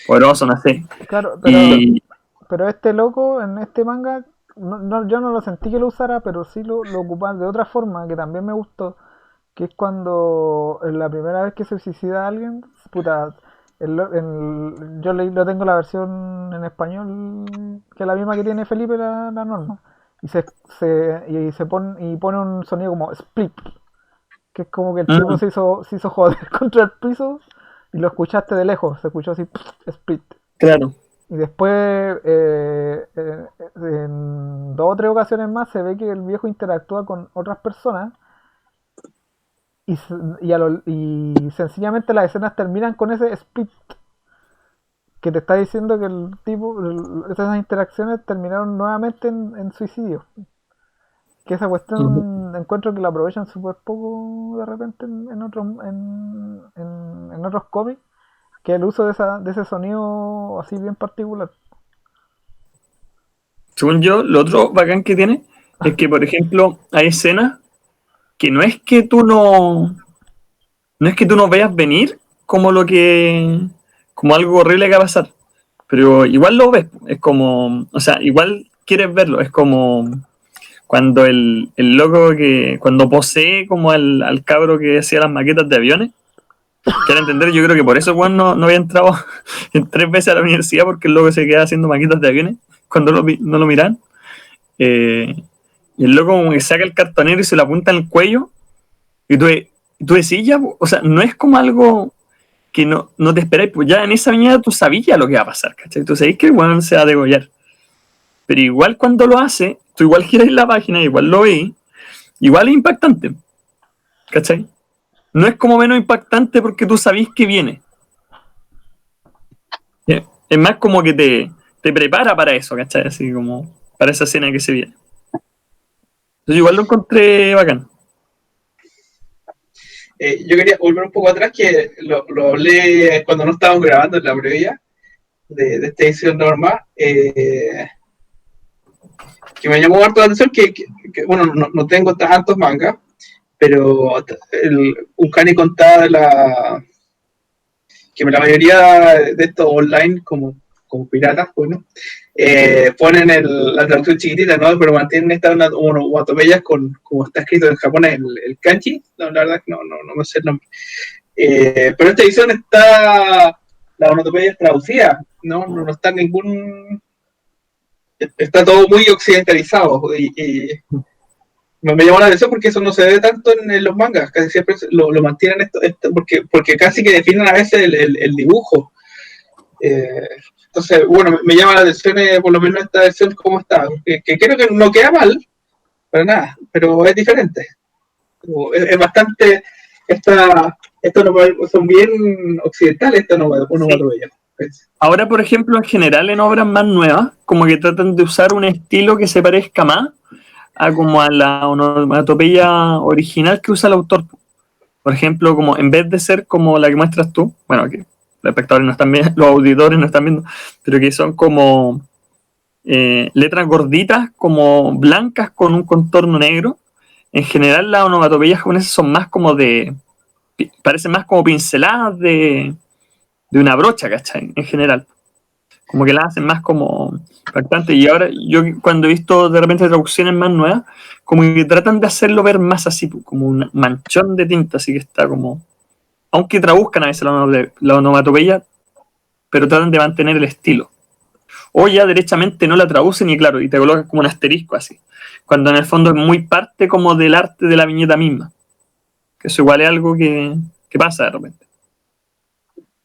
poderoso, no sé. claro, Y pero este loco en este manga, yo no lo sentí que lo usara, pero sí lo ocupan de otra forma, que también me gustó, que es cuando en la primera vez que se suicida alguien, puta, lo tengo la versión en español, que es la misma que tiene Felipe la norma, y pone un sonido como split, que es como que el tipo mm, se hizo joder contra el piso y lo escuchaste de lejos, se escuchó así, split. claro. Y después, en dos o tres ocasiones más, se ve que el viejo interactúa con otras personas y, y sencillamente las escenas terminan con ese split que te está diciendo que el tipo, esas interacciones terminaron nuevamente en suicidio. Que esa cuestión encuentro que la aprovechan súper poco de repente en otros cómics, que el uso de ese sonido así bien particular. Según yo, lo otro bacán que tiene es que, por ejemplo, hay escenas que no es que tú no veas venir como como algo horrible que va a pasar, pero igual lo ves, es como, o sea, igual quieres verlo, es como cuando el loco cuando posee como al cabro que hacía las maquetas de aviones, quiero entender, yo creo que por eso Juan no había entrado en 3 veces a la universidad, porque el loco se queda haciendo maquetas de aviones cuando no lo miran. Y el loco como que saca el cartonero y se lo apunta en el cuello, y tú decís ya, o sea, no es como algo que no te esperáis, pues ya en esa viñeta tú sabías ya lo que va a pasar, ¿cachai? Tú sabés que el weón se va a degollar. Pero igual cuando lo hace, tú igual giras la página, igual lo veis, igual es impactante, ¿cachai? No es como menos impactante porque tú sabís que viene. Es más como que te prepara para eso, ¿cachai? Así como para esa escena que se viene. Entonces igual lo encontré bacán. Yo quería volver un poco atrás, que lo hablé cuando no estábamos grabando en la previa de esta edición normal, que me llamó harto la atención bueno, no tengo tantos mangas, pero un cani contaba que la mayoría de estos online, como piratas, bueno, ponen la traducción chiquitita, ¿no? Pero mantienen estas onomatopeyas como está escrito en japonés, el kanji. No, la verdad que no me sé el nombre. Pero esta edición está, la onomatopeya es traducida, no está ningún... Está todo muy occidentalizado, y me llamó la atención porque eso no se ve tanto en los mangas, casi siempre lo mantienen esto porque casi que definen a veces el dibujo. Entonces, bueno, me llama la atención, por lo menos esta versión como está, que creo que no queda mal, para nada, pero es diferente. Es bastante, estos son bien occidentales, estas no Sí. Ahora, por ejemplo, en general en obras más nuevas, como que tratan de usar un estilo que se parezca más como a la onomatopeya original que usa el autor. Por ejemplo, como en vez de ser como la que muestras tú, bueno, que los espectadores no están viendo, los auditores no están viendo, pero que son como letras gorditas, como blancas con un contorno negro. En general, las onomatopeyas japonesas son más parecen más como pinceladas de una brocha, ¿cachai? En general. Como que las hacen más como impactantes. Y ahora yo cuando he visto de repente traducciones más nuevas, como que tratan de hacerlo ver más así, como un manchón de tinta, así que está como... Aunque traduzcan a veces la onomatopeya, pero tratan de mantener el estilo. O ya derechamente no la traducen y claro, y te colocan como un asterisco así. Cuando en el fondo es muy parte como del arte de la viñeta misma. Que eso igual es algo que pasa de repente.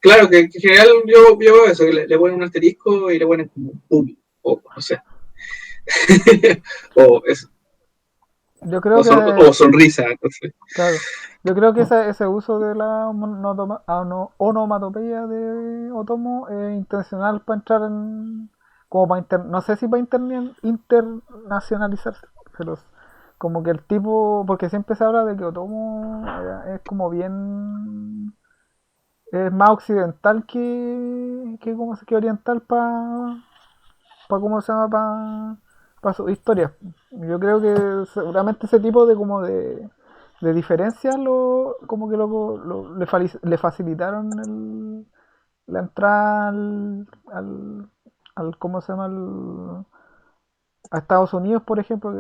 Claro, que en general yo veo eso, que le ponen un asterisco y le ponen como boom, o no sé. O eso. Yo creo que, O sonrisa, no sé. claro, yo creo que ese uso de la onomatopeya de Otomo es intencional para entrar en, como no sé si para internacionalizarse, pero como que el tipo, porque siempre se habla de que Otomo es como bien, es más occidental que oriental ¿cómo se llama? Para sus historias. Yo creo que seguramente ese tipo de diferencias como que le facilitaron la entrada ¿cómo se llama? A Estados Unidos, por ejemplo,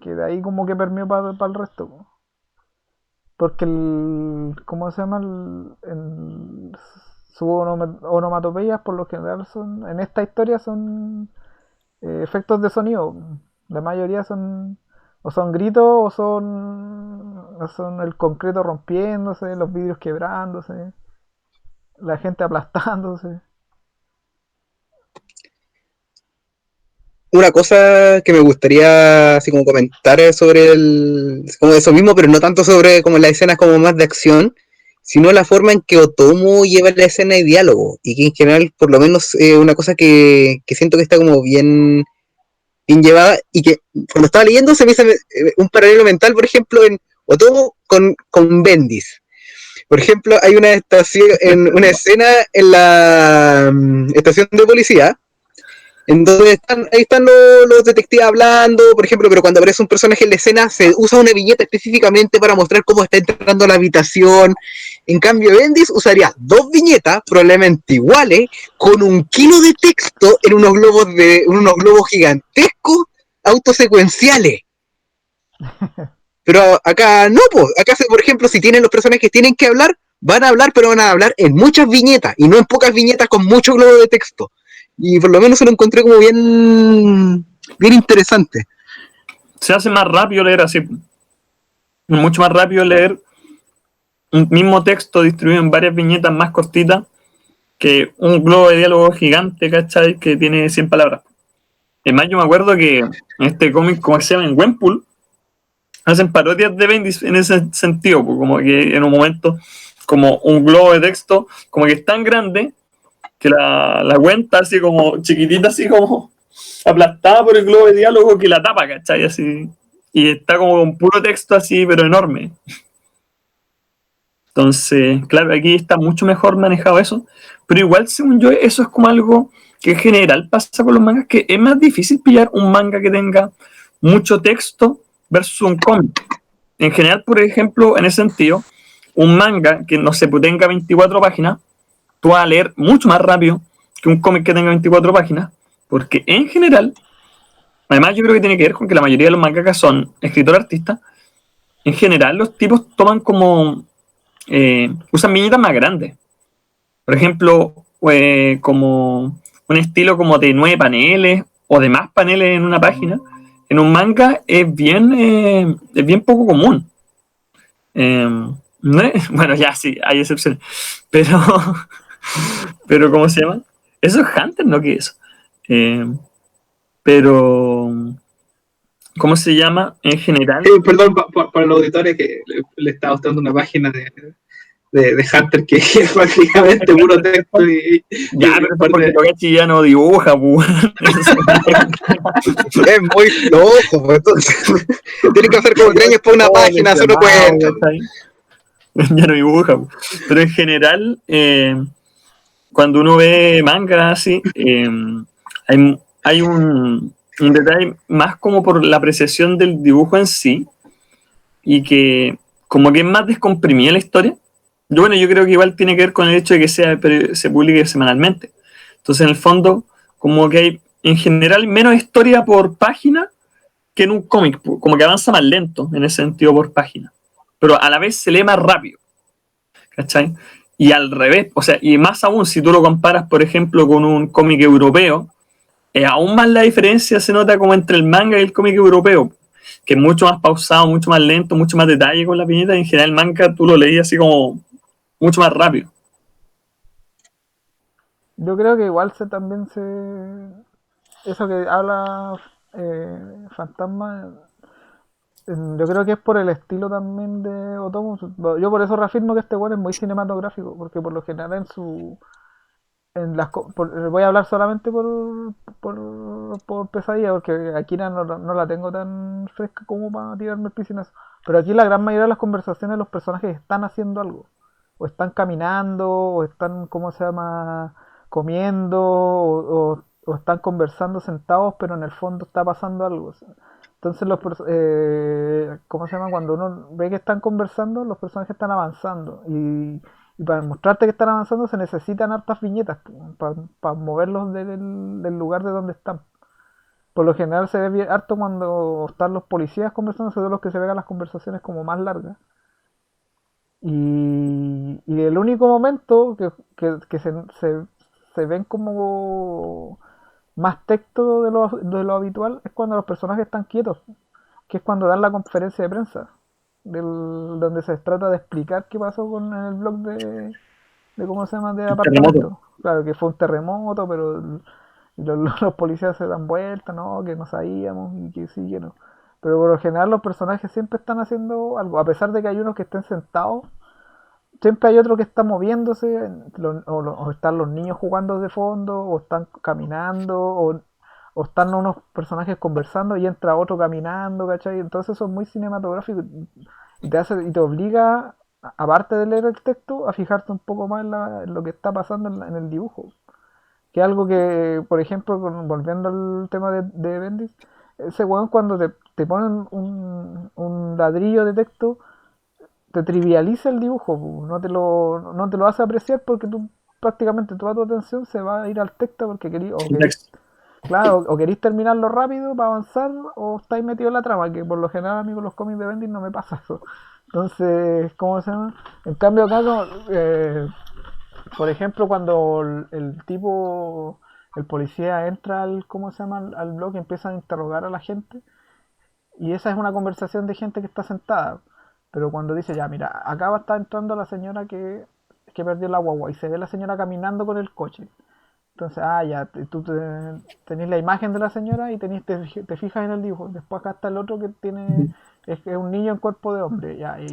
que de ahí como que permeó para el resto. Porque ¿cómo se llama? Sus onomatopeyas por lo general en esta historia son efectos de sonido. La mayoría son gritos o son el concreto rompiéndose, los vidrios quebrándose, la gente aplastándose. Una cosa que me gustaría así como comentar es sobre como eso mismo, pero no tanto sobre como las escenas como más de acción, sino la forma en que Otomo lleva la escena de diálogo, y que en general, por lo menos, una cosa que siento que está como bien llevada, y que cuando estaba leyendo se me hizo un paralelo mental, por ejemplo, en Otomo con Bendis. Por ejemplo, hay una escena en la estación de policía, Entonces ahí están los detectives hablando, por ejemplo, pero cuando aparece un personaje en la escena se usa una viñeta específicamente para mostrar cómo está entrando a la habitación. En cambio, Bendis usaría 2 viñetas, probablemente iguales, con 1 kilo de texto en unos globos gigantescos autosecuenciales. Pero acá no, pues. Acá, por ejemplo, si tienen los personajes que tienen que hablar, van a hablar, pero van a hablar en muchas viñetas y no en pocas viñetas con mucho globo de texto. Y por lo menos se lo encontré como bien interesante. Se hace más rápido leer así. Mucho más rápido leer un mismo texto distribuido en varias viñetas más cortitas que un globo de diálogo gigante, ¿cachai? Que tiene 100 palabras. Es más, yo me acuerdo que en este cómic, como se llama, en Gwenpool, hacen parodias de Bendis en ese sentido, pues, como que en un momento, como un globo de texto, como que es tan grande que la cuenta así como chiquitita, así como aplastada por el globo de diálogo que la tapa, ¿cachai? Así. Y está como con puro texto así, pero enorme. Entonces, claro, aquí está mucho mejor manejado eso, pero igual, según yo, eso es como algo que en general pasa con los mangas, que es más difícil pillar un manga que tenga mucho texto versus un cómic. En general, por ejemplo, en ese sentido, un manga que no se pues, tenga 24 páginas, tú vas a leer mucho más rápido que un cómic que tenga 24 páginas, porque en general, además yo creo que tiene que ver con que la mayoría de los mangakas son escritores artistas, en general los tipos toman como usan viñetas más grandes. Por ejemplo, como un estilo como de 9 paneles o de más paneles en una página. En un manga es bien poco común. ¿No es? Bueno, ya sí, hay excepciones. Pero, pero ¿cómo se llama? Eso es Hunter, ¿no? ¿Qué es eso? Pero, ¿cómo se llama? En general. Perdón para los auditores que le estaba mostrando una página de Hunter que es prácticamente puro texto Ya, pero eso porque Togashi ya no dibuja, pues. Es muy flojo, pues, entonces tienen que hacer como 3 años por una página, solo cuenta. Ya no dibuja, pues. Pero en general, cuando uno ve manga así, hay un detalle más como por la apreciación del dibujo en sí y que como que es más descomprimida la historia. Yo creo que igual tiene que ver con el hecho de que se publique semanalmente. Entonces, en el fondo, como que hay en general menos historia por página que en un cómic, como que avanza más lento en ese sentido por página. Pero a la vez se lee más rápido, ¿cachai? Y al revés, o sea, y más aún si tú lo comparas, por ejemplo, con un cómic europeo, aún más la diferencia se nota como entre el manga y el cómic europeo, que es mucho más pausado, mucho más lento, mucho más detalle con la viñeta. En general, el manga tú lo leías así como mucho más rápido. Yo creo que igual también eso que habla Fantasma, yo creo que es por el estilo también de Otomo. Yo por eso reafirmo que este weón es muy cinematográfico, porque por lo general voy a hablar solamente por Pesadilla, porque Akira no la tengo tan fresca como para tirarme el piscinazo. Pero aquí la gran mayoría de las conversaciones los personajes están haciendo algo. O están caminando, o están, ¿cómo se llama? Comiendo, o están conversando sentados, pero en el fondo está pasando algo. O sea, entonces ¿cómo se llama? Cuando uno ve que están conversando, los personajes están avanzando. Y para mostrarte que están avanzando se necesitan hartas viñetas para moverlos del lugar de donde están. Por lo general se ve bien, harto cuando están los policías conversando, se ve los que se vean las conversaciones como más largas. Y el único momento que se ven como más texto de lo habitual es cuando los personajes están quietos, que es cuando dan la conferencia de prensa, donde se trata de explicar qué pasó en el blog de cómo se llama, de apartamento. Claro que fue un terremoto, pero los policías se dan vuelta, no, que no sabíamos y que sí, que no. Pero por lo general los personajes siempre están haciendo algo, a pesar de que hay unos que estén sentados, siempre hay otro que está moviéndose, o están los niños jugando de fondo, o están caminando, o están unos personajes conversando y entra otro caminando, ¿cachai? Entonces eso es muy cinematográfico y te obliga, aparte de leer el texto, a fijarte un poco más en lo que está pasando en el dibujo. Que algo que, por ejemplo, volviendo al tema de Bendis, ese weón cuando te ponen un ladrillo de texto, te trivializa el dibujo, no te lo hace apreciar porque tú prácticamente toda tu atención se va a ir al texto porque claro, o queréis terminarlo rápido para avanzar o estáis metido en la trama, que por lo general a mí con los cómics de Bendis no me pasa eso. Entonces, ¿cómo se llama? En cambio acá, por ejemplo, cuando el policía entra ¿cómo se llama? Al blog y empieza a interrogar a la gente, y esa es una conversación de gente que está sentada, pero cuando dice, ya, mira, acá va a estar entrando la señora que perdió la guagua, y se ve la señora caminando con el coche. Entonces, ya, tú tenés la imagen de la señora y te fijas en el dibujo. Después acá está el otro que es un niño en cuerpo de hombre, ya, y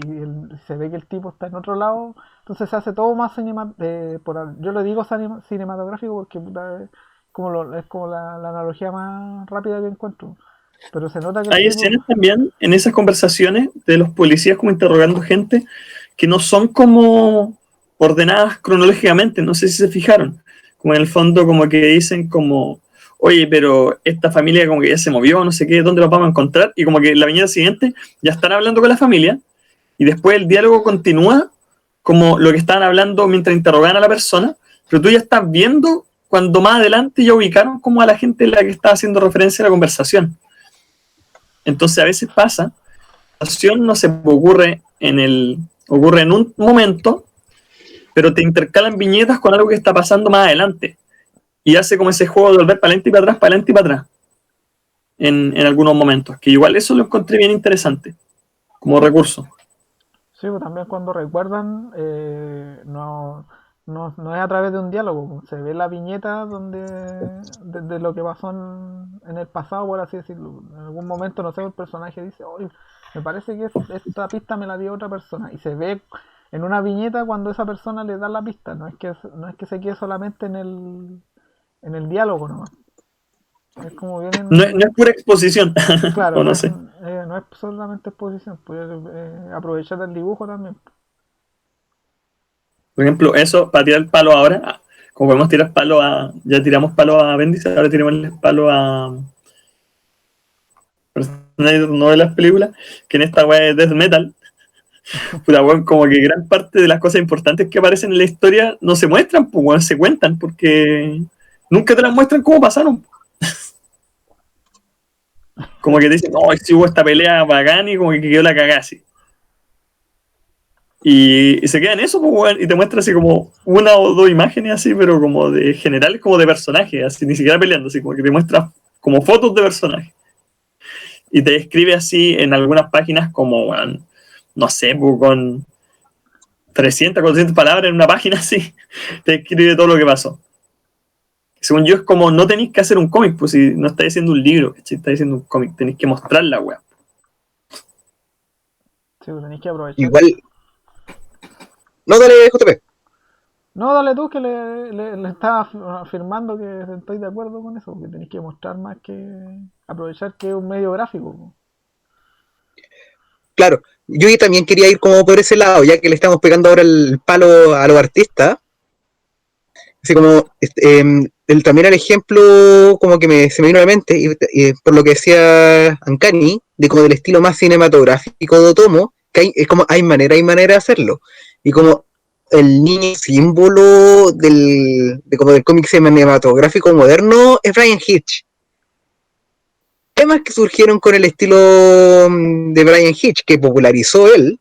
se ve que el tipo está en otro lado. Entonces se hace todo más yo le digo cinematográfico porque puta, es como la analogía más rápida que encuentro. Pero se nota que hay escenas también en esas conversaciones de los policías como interrogando gente que no son como ordenadas cronológicamente, no sé si se fijaron, como en el fondo como que dicen como, oye, pero esta familia como que ya se movió, no sé qué, ¿dónde los vamos a encontrar? Y como que la viñeta siguiente ya están hablando con la familia y después el diálogo continúa como lo que estaban hablando mientras interrogaban a la persona, pero tú ya estás viendo cuando más adelante ya ubicaron como a la gente en la que está haciendo referencia a la conversación. Entonces a veces pasa, la acción no se ocurre ocurre en un momento, pero te intercalan viñetas con algo que está pasando más adelante. Y hace como ese juego de volver para adelante y para atrás, para adelante y para atrás. En algunos momentos. Que igual eso lo encontré bien interesante. Como recurso. Sí, pues también cuando recuerdan, no es a través de un diálogo. Se ve la viñeta de lo que pasó en el pasado, por así decirlo. En algún momento, no sé, el personaje dice, oye, me parece que esta pista me la dio otra persona. Y se ve en una viñeta cuando esa persona le da la pista. No es que se quede solamente en el diálogo nomás. Es como vienen... No es pura exposición. Claro, o no sé. no es solamente exposición, puedes aprovechar el dibujo también. Por ejemplo, eso, para tirar el palo ahora, como podemos tirar palo ya tiramos palo a Bendis, ahora tiramos palo a no de las películas, que en esta wea de Death Metal, puta, bueno, como que gran parte de las cosas importantes que aparecen en la historia no se muestran, pues bueno, se cuentan, porque nunca te las muestran cómo pasaron. Como que te dicen, oh, si hubo esta pelea bacán y como que quedó la cagada así. Y se queda en eso, pues, bueno, y te muestra así como una o dos imágenes así, pero como de general, como de personajes, así, ni siquiera peleando, así como que te muestra como fotos de personajes. Y te describe así en algunas páginas como, bueno, no sé, pues, con 300, 400 palabras en una página así, te describe todo lo que pasó. Según yo es como, no tenéis que hacer un cómic, pues si no estáis haciendo un libro, si estáis haciendo un cómic, tenéis que mostrar la web. Sí, pues tenéis que aprovechar. Igual. No, dale, JP. No, dale tú, que le estaba afirmando que estoy de acuerdo con eso, porque tenéis que mostrar más que aprovechar que es un medio gráfico. Claro, yo también quería ir como por ese lado, ya que le estamos pegando ahora el palo a los artistas. Así como, también el ejemplo como que se me vino a la mente, y por lo que decía Ancani, de como del estilo más cinematográfico de Otomo, que es como hay manera de hacerlo. Y como el niño símbolo como del cómic cinematográfico moderno es Bryan Hitch. Temas que surgieron con el estilo de Bryan Hitch, que popularizó él,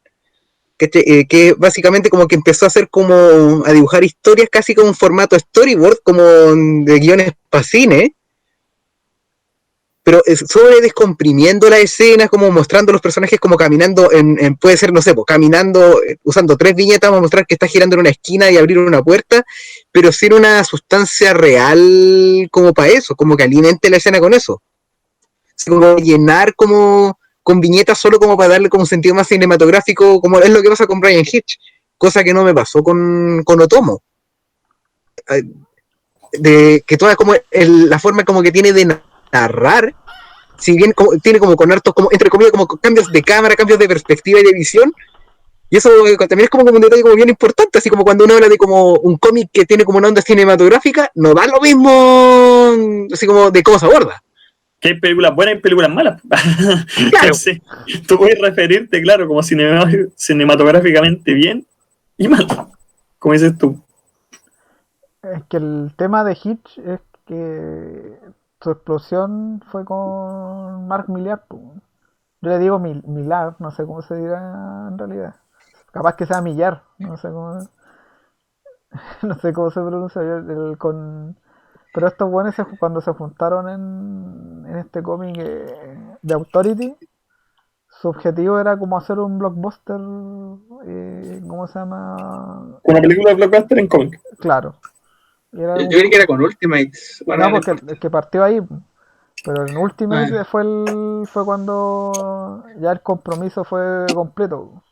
que básicamente como que empezó a hacer como a dibujar historias casi como un formato storyboard, como de guiones para cine, pero sobre descomprimiendo la escena, como mostrando los personajes como caminando puede ser, no sé, pues, caminando, usando 3 viñetas, vamos a mostrar que está girando en una esquina y abrir una puerta, pero sin una sustancia real como para eso, como que alimente la escena con eso. Como llenar como con viñetas solo como para darle como un sentido más cinematográfico, como es lo que pasa con Bryan Hitch, cosa que no me pasó con Otomo. Que toda como la forma como que tiene de narrar, si bien tiene como con hartos, como entre comillas, como cambios de cámara, cambios de perspectiva y de visión, Y eso también es como un detalle como bien importante, así como cuando uno habla de como un cómic que tiene como una onda cinematográfica, no da lo mismo, así como de cómo se aborda. Que hay películas buenas y películas malas. Claro. Sí, tú puedes referirte, claro, como cinematográficamente bien y mal, como dices tú. Es que el tema de Hitch es que su explosión fue con Mark Millar, po. Yo le digo Millar, no sé cómo se dirá en realidad. Capaz que sea Millar, no sé cómo, no sé cómo se pronuncia. Pero estos buenos cuando se juntaron en este cómic de Authority, su objetivo era como hacer un blockbuster, ¿cómo se llama? Una película de blockbuster en cómic. Claro. Era Yo creí que era con Ultimates. Bueno, No, no porque importa. el que partió ahí, pero en Ah, Ultimate fue cuando ya el compromiso fue completo.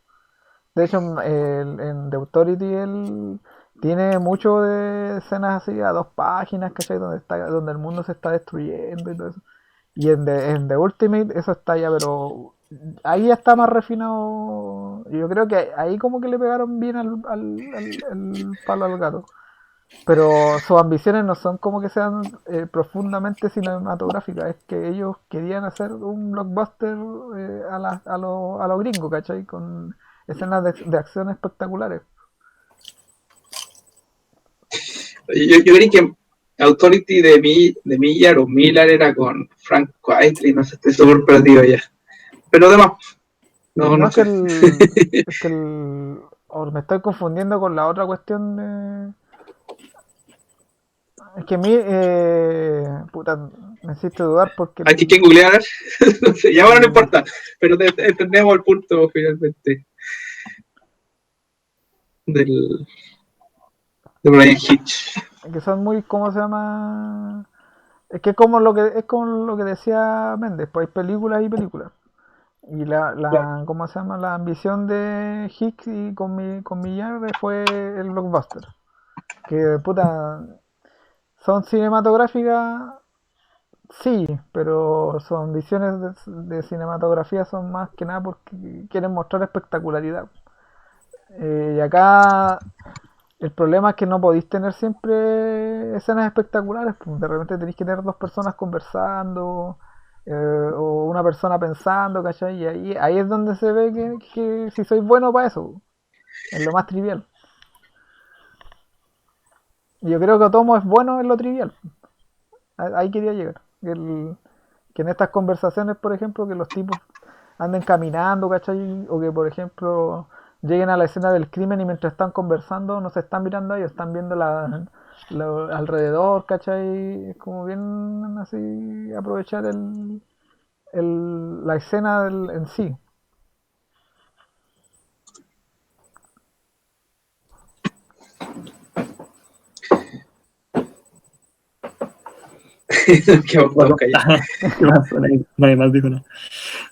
De hecho, en The Authority él tiene mucho de escenas así a 2 páginas, ¿cachai? Donde el mundo se está destruyendo y todo eso. Y en The Ultimate eso está ya, pero ahí ya está más refinado. Yo creo que ahí como que le pegaron bien al palo al gato. Pero sus ambiciones no son como que sean profundamente cinematográficas, es que ellos querían hacer un blockbuster a lo gringo, ¿cachai? Con escenas de acción espectaculares. yo creí que Authority de Millar o Miller era con Frank Quitely, no sé, estoy súper perdido ya. Pero además, no, No no es que sé. o me estoy confundiendo con la otra cuestión de. Es que a mí, puta, me hiciste dudar porque Hay que googlear, no sé, ya ahora no el- importa, pero entendemos el punto finalmente del, de Brian Hitch. que son muy, ¿cómo se llama? Es como lo que decía Méndez, pues hay películas y películas. Y ¿cómo se llama? La ambición de Hicks y con Millar fue el blockbuster. Que puta, son cinematográficas, sí, pero sus ambiciones de cinematografía son más que nada porque quieren mostrar espectacularidad. Y acá el problema es que no podéis tener siempre escenas espectaculares, pues de repente tenéis que tener 2 personas conversando, o una persona pensando, ¿cachai? Y ahí es donde se ve que si sois bueno para eso, en lo más trivial. Y yo creo que Otomo es bueno en lo trivial. Ahí quería llegar. Que en estas conversaciones, por ejemplo, que los tipos anden caminando, ¿cachai? O que, por ejemplo, lleguen a la escena del crimen y mientras están conversando no se están mirando a ellos, están viendo alrededor, ¿cachai? Es como bien así aprovechar la escena en sí. Que vamos a callar. ¿Qué pasó? Nadie más dijo nada.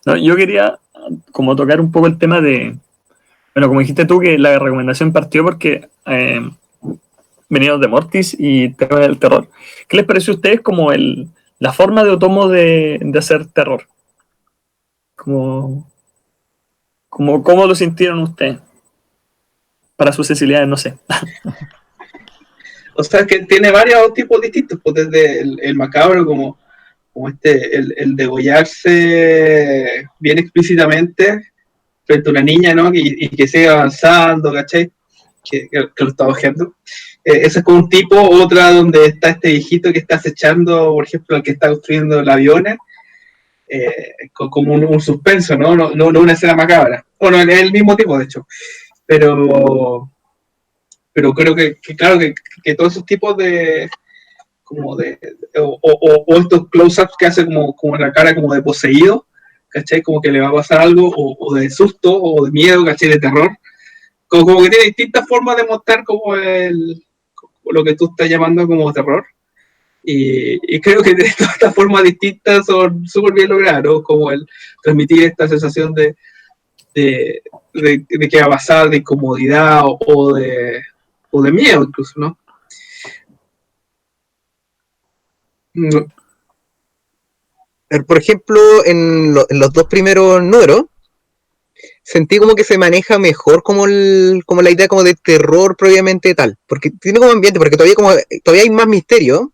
No, yo quería como tocar un poco el tema de, bueno, como dijiste tú, que la recomendación partió porque veníamos de Mortis y tema del terror. ¿Qué les pareció a ustedes como la forma de Otomo de hacer terror? Como, ¿cómo lo sintieron ustedes? Para sus sensibilidades, no sé. O sea, que tiene varios tipos distintos, pues desde el macabro como el degollarse bien explícitamente frente a una niña, ¿no? Y que sigue avanzando, ¿cachai? Que lo está ojeando. Ese es como un tipo, otra donde está este viejito que está acechando, por ejemplo, el que está construyendo el avión, como un suspenso, ¿no? No una escena macabra. Bueno, es el mismo tipo, de hecho. Pero, pero creo que claro, que todos esos tipos de, como de, o estos close-ups que hace como la cara como de poseído, ¿cachai? Como que le va a pasar algo, o de susto, o de miedo, ¿cachai? De terror. Como que tiene distintas formas de mostrar como lo que tú estás llamando como terror. Y creo que de todas estas formas distintas son súper bien logradas, ¿no? Como el transmitir esta sensación de que va a pasar, de incomodidad o de miedo incluso, ¿no? No. Por ejemplo, en los dos primeros números, sentí como que se maneja mejor como como la idea como de terror propiamente tal, porque tiene como ambiente, porque todavía hay más misterio.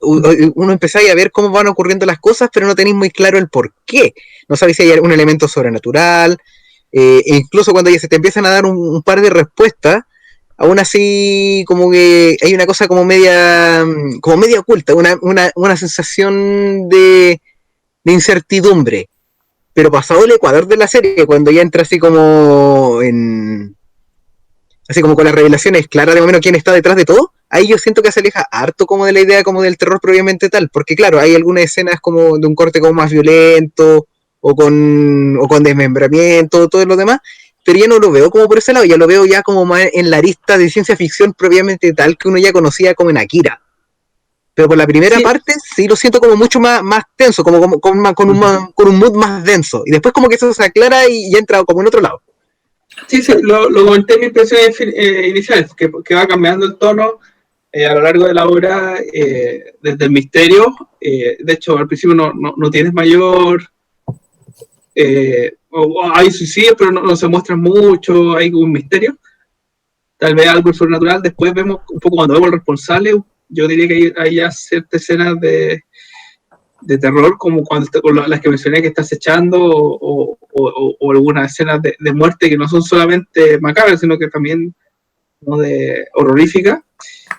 Uno empezáis a ver cómo van ocurriendo las cosas, pero no tenéis muy claro el por qué. No sabéis si hay un elemento sobrenatural, e incluso cuando ya se te empiezan a dar un par de respuestas, aún así como que hay una cosa como media oculta, una sensación de incertidumbre. Pero pasado el ecuador de la serie, cuando ya entra así como con las revelaciones claras de más o menos quién está detrás de todo, ahí yo siento que se aleja harto como de la idea como del terror propiamente tal, porque claro, hay algunas escenas como de un corte como más violento, o con desmembramiento, todo lo demás, pero ya no lo veo como por ese lado, ya lo veo ya como más en la arista de ciencia ficción propiamente tal que uno ya conocía como en Akira. Pero por la primera parte sí lo siento como mucho más tenso, con un mood más denso. Y después como que eso se aclara y entra como en otro lado. Sí, lo comenté en mis impresiones iniciales, que va cambiando el tono a lo largo de la obra, desde el misterio. De hecho, al principio no tienes mayor... hay suicidios, pero no se muestra mucho, hay un misterio. Tal vez algo sobrenatural. Después vemos un poco cuando vemos el responsable, yo diría que hay ya ciertas escenas de terror, como cuando las que mencioné que estás echando, o algunas escenas de muerte que no son solamente macabras, sino que también, ¿no?, de horroríficas.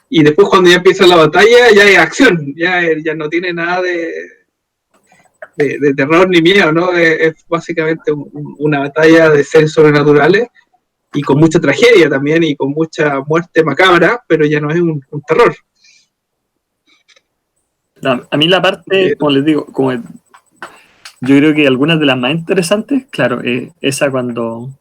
Y después cuando ya empieza la batalla, ya hay acción, ya no tiene nada de terror ni miedo, ¿no? Es básicamente una batalla de seres sobrenaturales y con mucha tragedia también y con mucha muerte macabra, pero ya no es un terror. A mí la parte, como les digo, yo creo que algunas de las más interesantes, claro, esa cuando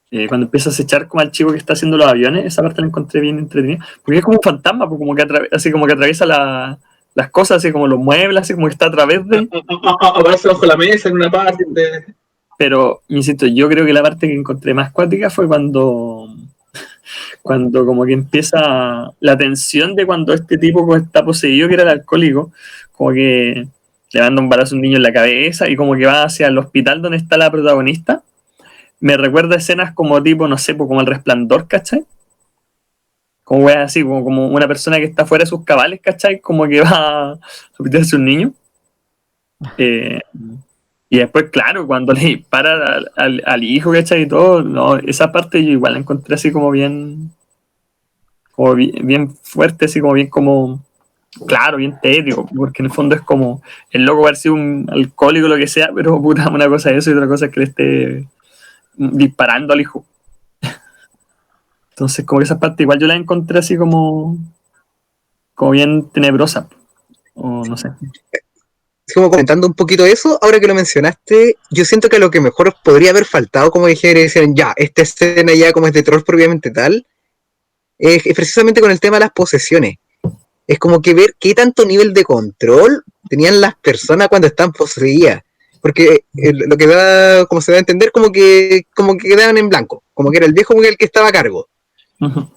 empiezas a echar como al chico que está haciendo los aviones, esa parte la encontré bien entretenida, porque es como un fantasma, como que así como que atraviesa las cosas, así como los muebles, así como que está a través de... Aparece bajo la mesa en una parte. Pero, insisto, yo creo que la parte que encontré más cuática fue cuando como que empieza la tensión de cuando este tipo está poseído, que era el alcohólico, como que le manda un balazo a un niño en la cabeza y como que va hacia el hospital donde está la protagonista. Me recuerda escenas como tipo, no sé, como El Resplandor, ¿cachai? Como así, como una persona que está fuera de sus cabales, ¿cachai? Como que va a hospitarse un niño. Y después, claro, cuando le dispara al hijo, ¿cachai? Y todo, no, esa parte yo igual la encontré así como bien fuerte, así como bien como, claro, bien tétrico, porque en el fondo es como, el loco va a ser un alcohólico, lo que sea, pero puta, una cosa es eso y otra cosa es que le esté disparando al hijo. Entonces, como que esa parte igual yo la encontré así como bien tenebrosa, o no sé. Como comentando un poquito eso, ahora que lo mencionaste, yo siento que lo que mejor podría haber faltado, como decían, ya, esta escena ya como es de terror propiamente tal, es precisamente con el tema de las posesiones. Es como que ver qué tanto nivel de control tenían las personas cuando están poseídas. Porque lo que da, como se da a entender, como que quedaban en blanco, como que era el viejo el que estaba a cargo. Uh-huh.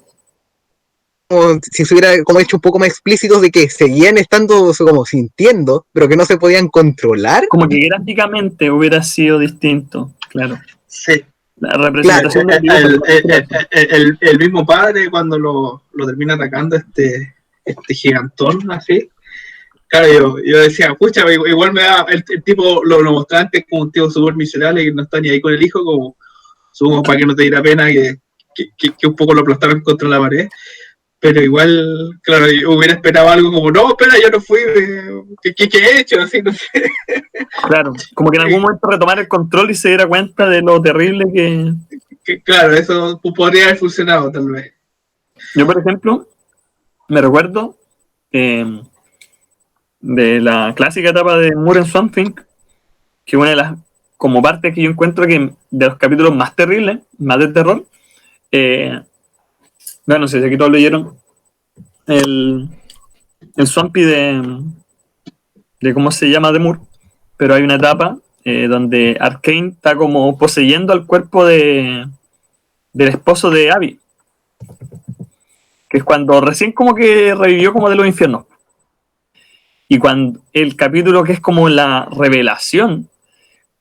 Como si se hubiera como hecho un poco más explícitos de que seguían estando como sintiendo, pero que no se podían controlar. Como que gráficamente hubiera sido distinto, claro. Sí. La representación del dibujo, el mismo padre cuando lo termina atacando este gigantón así. Claro, yo decía, pucha, igual me da, el tipo lo mostraba antes como un tío súper miserable que no está ni ahí con el hijo, como supongo para que no te diera pena que un poco lo aplastaran contra la pared. Pero igual, claro, yo hubiera esperado algo como, no, espera, yo no fui, ¿qué he hecho? Así, no sé. Claro, como que en algún momento retomar el control y se diera cuenta de lo terrible que... Claro, eso podría haber funcionado tal vez. Yo, por ejemplo, me recuerdo de la clásica etapa de Moore en Swamp Thing, que una de las como partes que yo encuentro que de los capítulos más terribles, más de terror, no sé si aquí todos leyeron el Swampy de cómo se llama de Moore, pero hay una etapa donde Arcane está como poseyendo al cuerpo del esposo de Abby, que es cuando recién como que revivió como de los infiernos. Y cuando el capítulo que es como la revelación,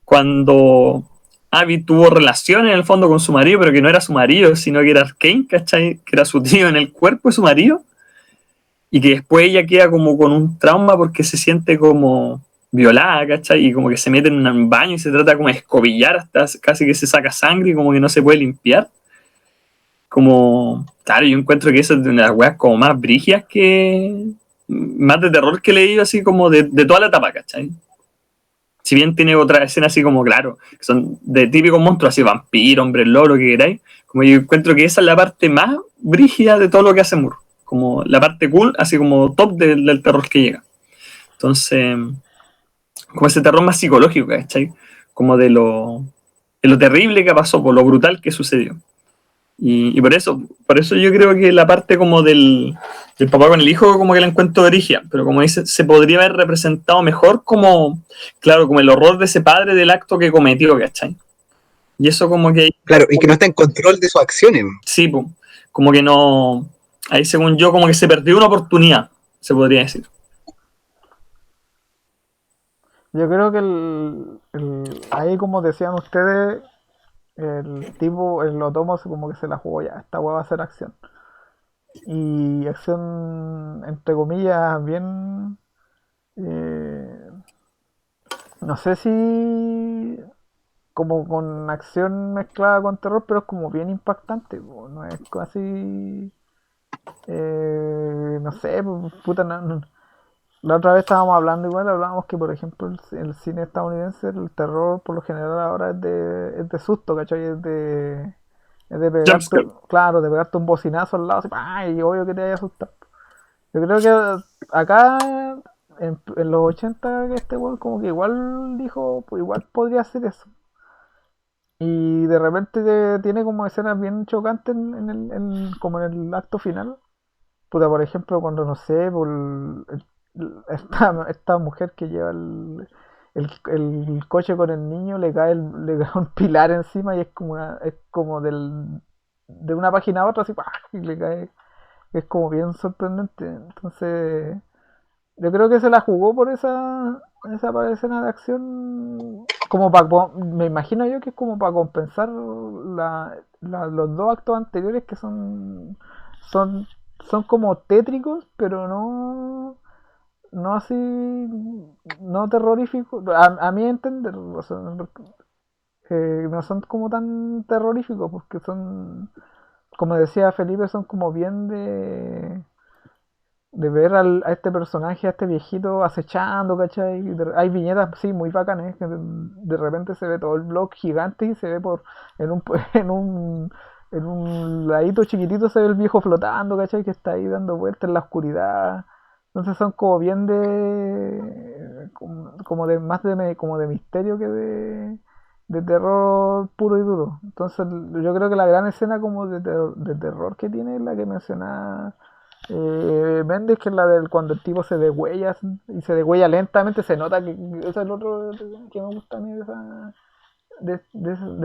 cuando Abby tuvo relación en el fondo con su marido, pero que no era su marido, sino que era Arcane, ¿cachai? Que era su tío en el cuerpo de su marido, y que después ella queda como con un trauma porque se siente como violada, ¿cachai? Y como que se mete en un baño y se trata como de escobillar hasta casi que se saca sangre y como que no se puede limpiar. Como, claro, yo encuentro que esa es de una de las weas como más brígidas que, más de terror que he leído así como de toda la etapa, ¿cachai? Si bien tiene otra escena así como, claro, que son de típicos monstruos, así vampiro, hombre lobo, lo que queráis, como yo encuentro que esa es la parte más brígida de todo lo que hace Moore, como la parte cool, así como top del terror que llega. Entonces, como ese terror más psicológico, ¿cachai? Como de lo terrible que pasó, por lo brutal que sucedió. Y por eso yo creo que la parte como del papá con el hijo como que la encuentro origen, pero como dice, se podría haber representado mejor como, claro, como el horror de ese padre del acto que cometió, ¿cachai? Y eso como que, Claro, y que no está en control de sus acciones. sí, po, como que no, ahí según yo como que se perdió una oportunidad, se podría decir. Yo creo que ahí, como decían ustedes, el tipo, el Otomo como que se la jugó ya, esta hueá va a ser acción. Y acción, entre comillas, bien... eh, no sé si como con acción mezclada con terror, pero es como bien impactante, po, no es casi... no sé, puta, la otra vez estábamos hablando igual, hablábamos que por ejemplo el cine estadounidense, el terror por lo general ahora es de susto, ¿cachai? Es de pegarte, Jumpscare. claro, de pegarte un bocinazo al lado, así, ¡ay! Obvio que te vaya a asustar. Yo creo que acá, en los 80 que este weón como que igual dijo, pues igual podría hacer eso. Y de repente tiene como escenas bien chocantes como en el acto final. Puta, por ejemplo, cuando no sé, esta mujer que lleva el coche con el niño, le cae un pilar encima y es como de una página a otra, así, ¡pah! Y le cae, es como bien sorprendente. Entonces, yo creo que se la jugó por esa escena de acción, como me imagino yo que es como para compensar los dos actos anteriores que son, son como tétricos, pero no así, no terroríficos, a mi entender, o sea, no son como tan terroríficos, porque son, como decía Felipe, son como bien de ver a este personaje, a este viejito acechando, ¿cachai? Hay viñetas, sí, muy bacanas, que de repente se ve todo el blog gigante y se ve en un, en un, en un ladito chiquitito se ve el viejo flotando, ¿cachai? Que está ahí dando vueltas en la oscuridad. Entonces son como bien como de más como de misterio que de terror puro y duro. Entonces yo creo que la gran escena como de terror que tiene es la que mencionaba Méndez, que es la del cuando el tipo se degüella y se degüella lentamente, se nota que ese es el otro que me gusta a mí de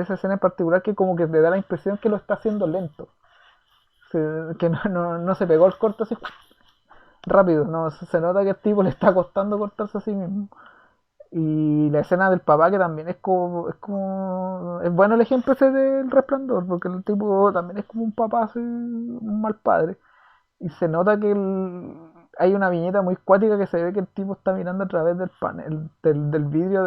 esa escena en particular, que como que te da la impresión que lo está haciendo lento, que no se pegó el corte así rápido, no, se nota que el tipo le está costando cortarse a sí mismo. Y la escena del papá, que también es bueno el ejemplo ese del Resplandor, porque el tipo también es como un papá así, un mal padre. Y se nota que hay una viñeta muy cuática que se ve que el tipo está mirando a través del panel, del vidrio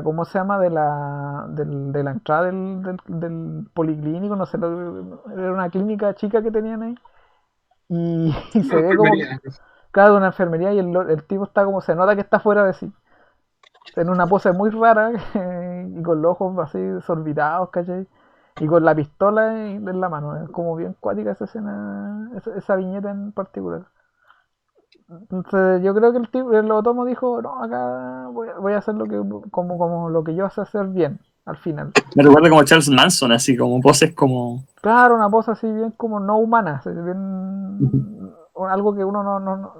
¿cómo se llama? De la entrada del policlínico, no sé, era una clínica chica que tenían ahí. Y se ve como, Enfermería. claro, una enfermería y el tipo está como, se nota que está fuera de sí. En una pose muy rara y con los ojos así desorbitados, ¿cachai? Y con la pistola en la mano. Es como bien cuática esa escena, esa viñeta en particular. Entonces yo creo que el Otomo dijo, no, acá voy a hacer como lo que yo sé hacer bien, al final. Me recuerda como Charles Manson, así como poses como... Claro, una pose así bien como no humana, así bien, algo que uno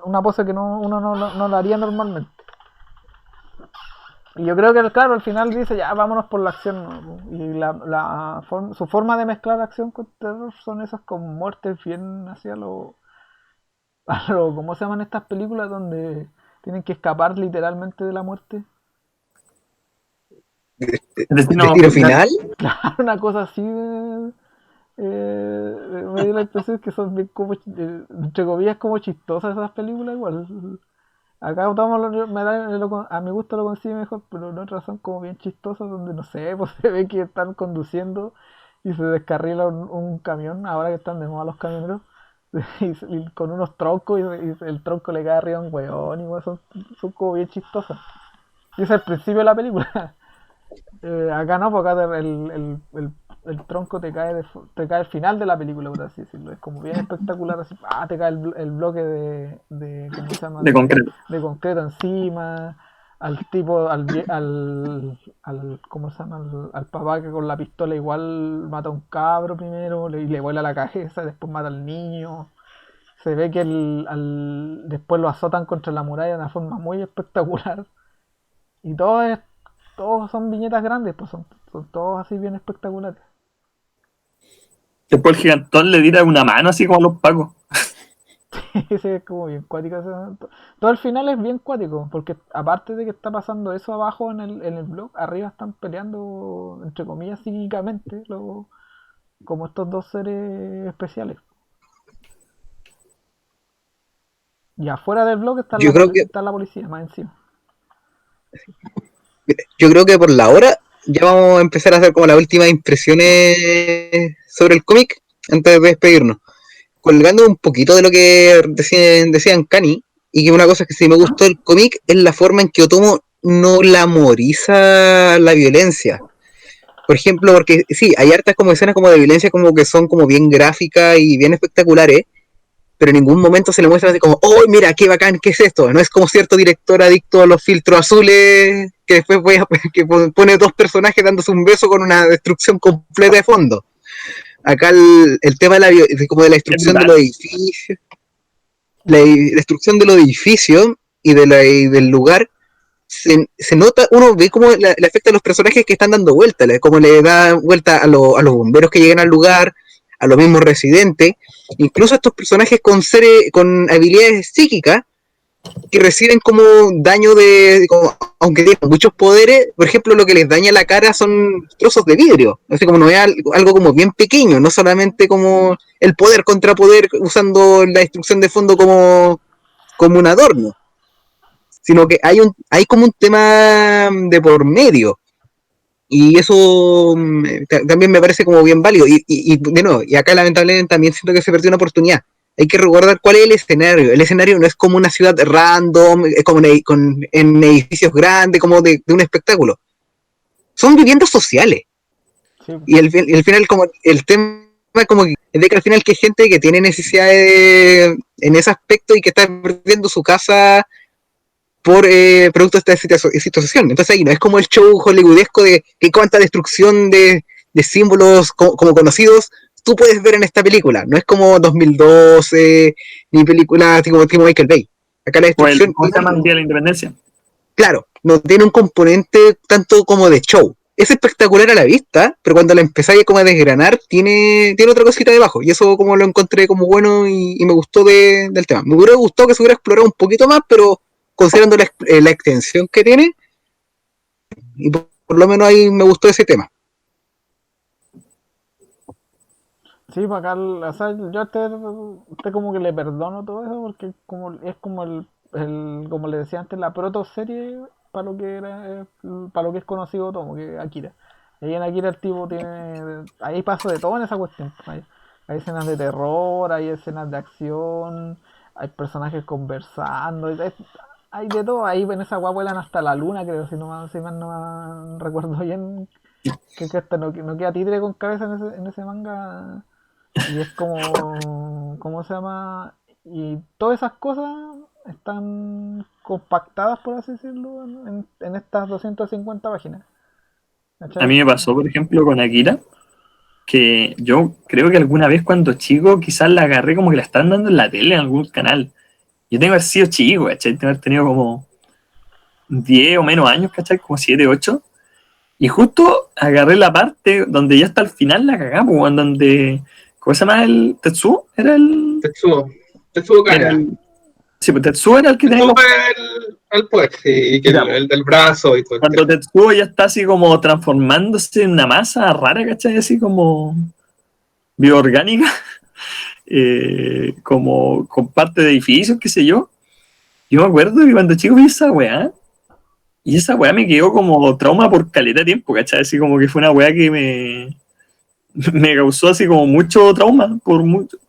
una pose que uno no lo haría normalmente. Y yo creo que, claro, al final dice, ya, vámonos por la acción, ¿no? Y su forma de mezclar acción con terror son esas con muertes bien hacia ¿cómo se llaman estas películas donde tienen que escapar literalmente de la muerte? Destino Destino final. Claro, una cosa así me dio la impresión que son bien como, entre comillas, como chistosas esas películas igual. Acá Tomo a mi gusto lo consigue mejor, pero en otras son como bien chistosas donde no sé, pues se ve que están conduciendo y se descarrila un camión, ahora que están de moda los camioneros, y con unos troncos y el tronco le cae arriba a un weón, igual son como bien chistosas. Y ese es el principio de la película. Acá no, porque acá el tronco te cae al final de la película, por así decirlo. Es como bien espectacular, así, te cae el bloque ¿cómo se llama? de concreto. De concreto encima, al tipo, ¿cómo se llama? Al papá que con la pistola igual mata a un cabro primero, y le vuela la cabeza, después mata al niño. Se ve que después lo azotan contra la muralla de una forma muy espectacular. Y todos son viñetas grandes, pues son todos así bien espectaculares. Después el gigantón le tira una mano así como a los pacos. Ese es como bien cuático. Todo el final es bien cuático, porque aparte de que está pasando eso abajo en el blog, arriba están peleando, entre comillas, psíquicamente, como estos dos seres especiales. Y afuera del blog está Yo creo que está la policía, más encima. Yo creo que por la hora ya vamos a empezar a hacer como las últimas impresiones sobre el cómic antes de despedirnos. Colgando un poquito de lo que decían Cani, y que una cosa que sí me gustó del cómic es la forma en que Otomo no glamoriza la violencia. Por ejemplo, porque sí, hay hartas como escenas como de violencia como que son como bien gráficas y bien espectaculares, pero en ningún momento se le muestra así como, ¡oh, mira, qué bacán, qué es esto! No es como cierto director adicto a los filtros azules que después que pone dos personajes dándose un beso con una destrucción completa de fondo. Acá el tema como de la destrucción de los edificios, la destrucción de los edificios y del lugar, se nota, uno ve cómo le afecta a los personajes que están dando vuelta, como le da vuelta a los bomberos que llegan al lugar, a los mismos residentes, incluso a estos personajes con habilidades psíquicas que reciben como daño aunque tienen muchos poderes, por ejemplo, lo que les daña la cara son trozos de vidrio, así como no es algo como bien pequeño, no solamente como el poder contra poder usando la destrucción de fondo como un adorno, sino que hay como un tema de por medio. Y eso también me parece como bien válido. Y de nuevo, y acá lamentablemente también siento que se perdió una oportunidad. Hay que recordar cuál es el escenario. El escenario no es como una ciudad random, como en edificios grandes, como de un espectáculo. Son viviendas sociales. Sí. Y el final, como el tema como es de que al final que hay gente que tiene necesidades en ese aspecto y que está perdiendo su casa por producto de esta situación. Entonces ahí no es como el show hollywoodesco de que cuánta destrucción de símbolos como conocidos tú puedes ver en esta película. No es como 2012 ni películas como Michael Bay. Acá la destrucción... ¿Cómo se llama el Día de la Independencia? Claro, no tiene un componente tanto como de show. Es espectacular a la vista, pero cuando la empezáis como a desgranar, tiene otra cosita debajo. Y eso como lo encontré como bueno y me gustó del tema. Me hubiera gustado que se hubiera explorado un poquito más, pero considerando la extensión que tiene, y por lo menos ahí me gustó ese tema. Sí, para acá, o sea, yo a este como que le perdono todo eso porque es como como le decía antes, la proto serie para lo que para lo que es conocido Tomo, que Akira. Y en Akira el tipo ahí pasa de todo en esa cuestión. Hay escenas de terror, hay escenas de acción, hay personajes conversando, hay de todo. Ahí en esa guapa vuelan hasta la luna, creo, si mal no recuerdo bien, que hasta no queda títere con cabeza en ese manga. Y es como, ¿cómo se llama? Y todas esas cosas están compactadas, por así decirlo, en estas 250 páginas. ¿Cachai? A mí me pasó, por ejemplo, con Akira, que yo creo que alguna vez cuando chico quizás la agarré como que la estaban dando en la tele en algún canal. Yo tengo que haber sido chico, ¿cachai? Tengo que haber tenido como 10 o menos años, ¿cachai? Como 7, 8. Y justo agarré la parte donde ya hasta el final la cagamos, en donde... ¿Cómo se llama el Tetsuo? Era el... Tetsuo Kana. Sí, pues Tetsuo era el que tenía... al poder, sí, y que Mira, el del brazo y todo el cuando tema. Tetsuo ya está así como transformándose en una masa rara, ¿cachai? Así como bioorgánica, como con parte de edificios, qué sé yo. Yo me acuerdo que cuando chico vi esa weá, y esa weá me quedó como trauma por caleta de tiempo, ¿cachai? Así como que fue una weá que me causó así como mucho trauma,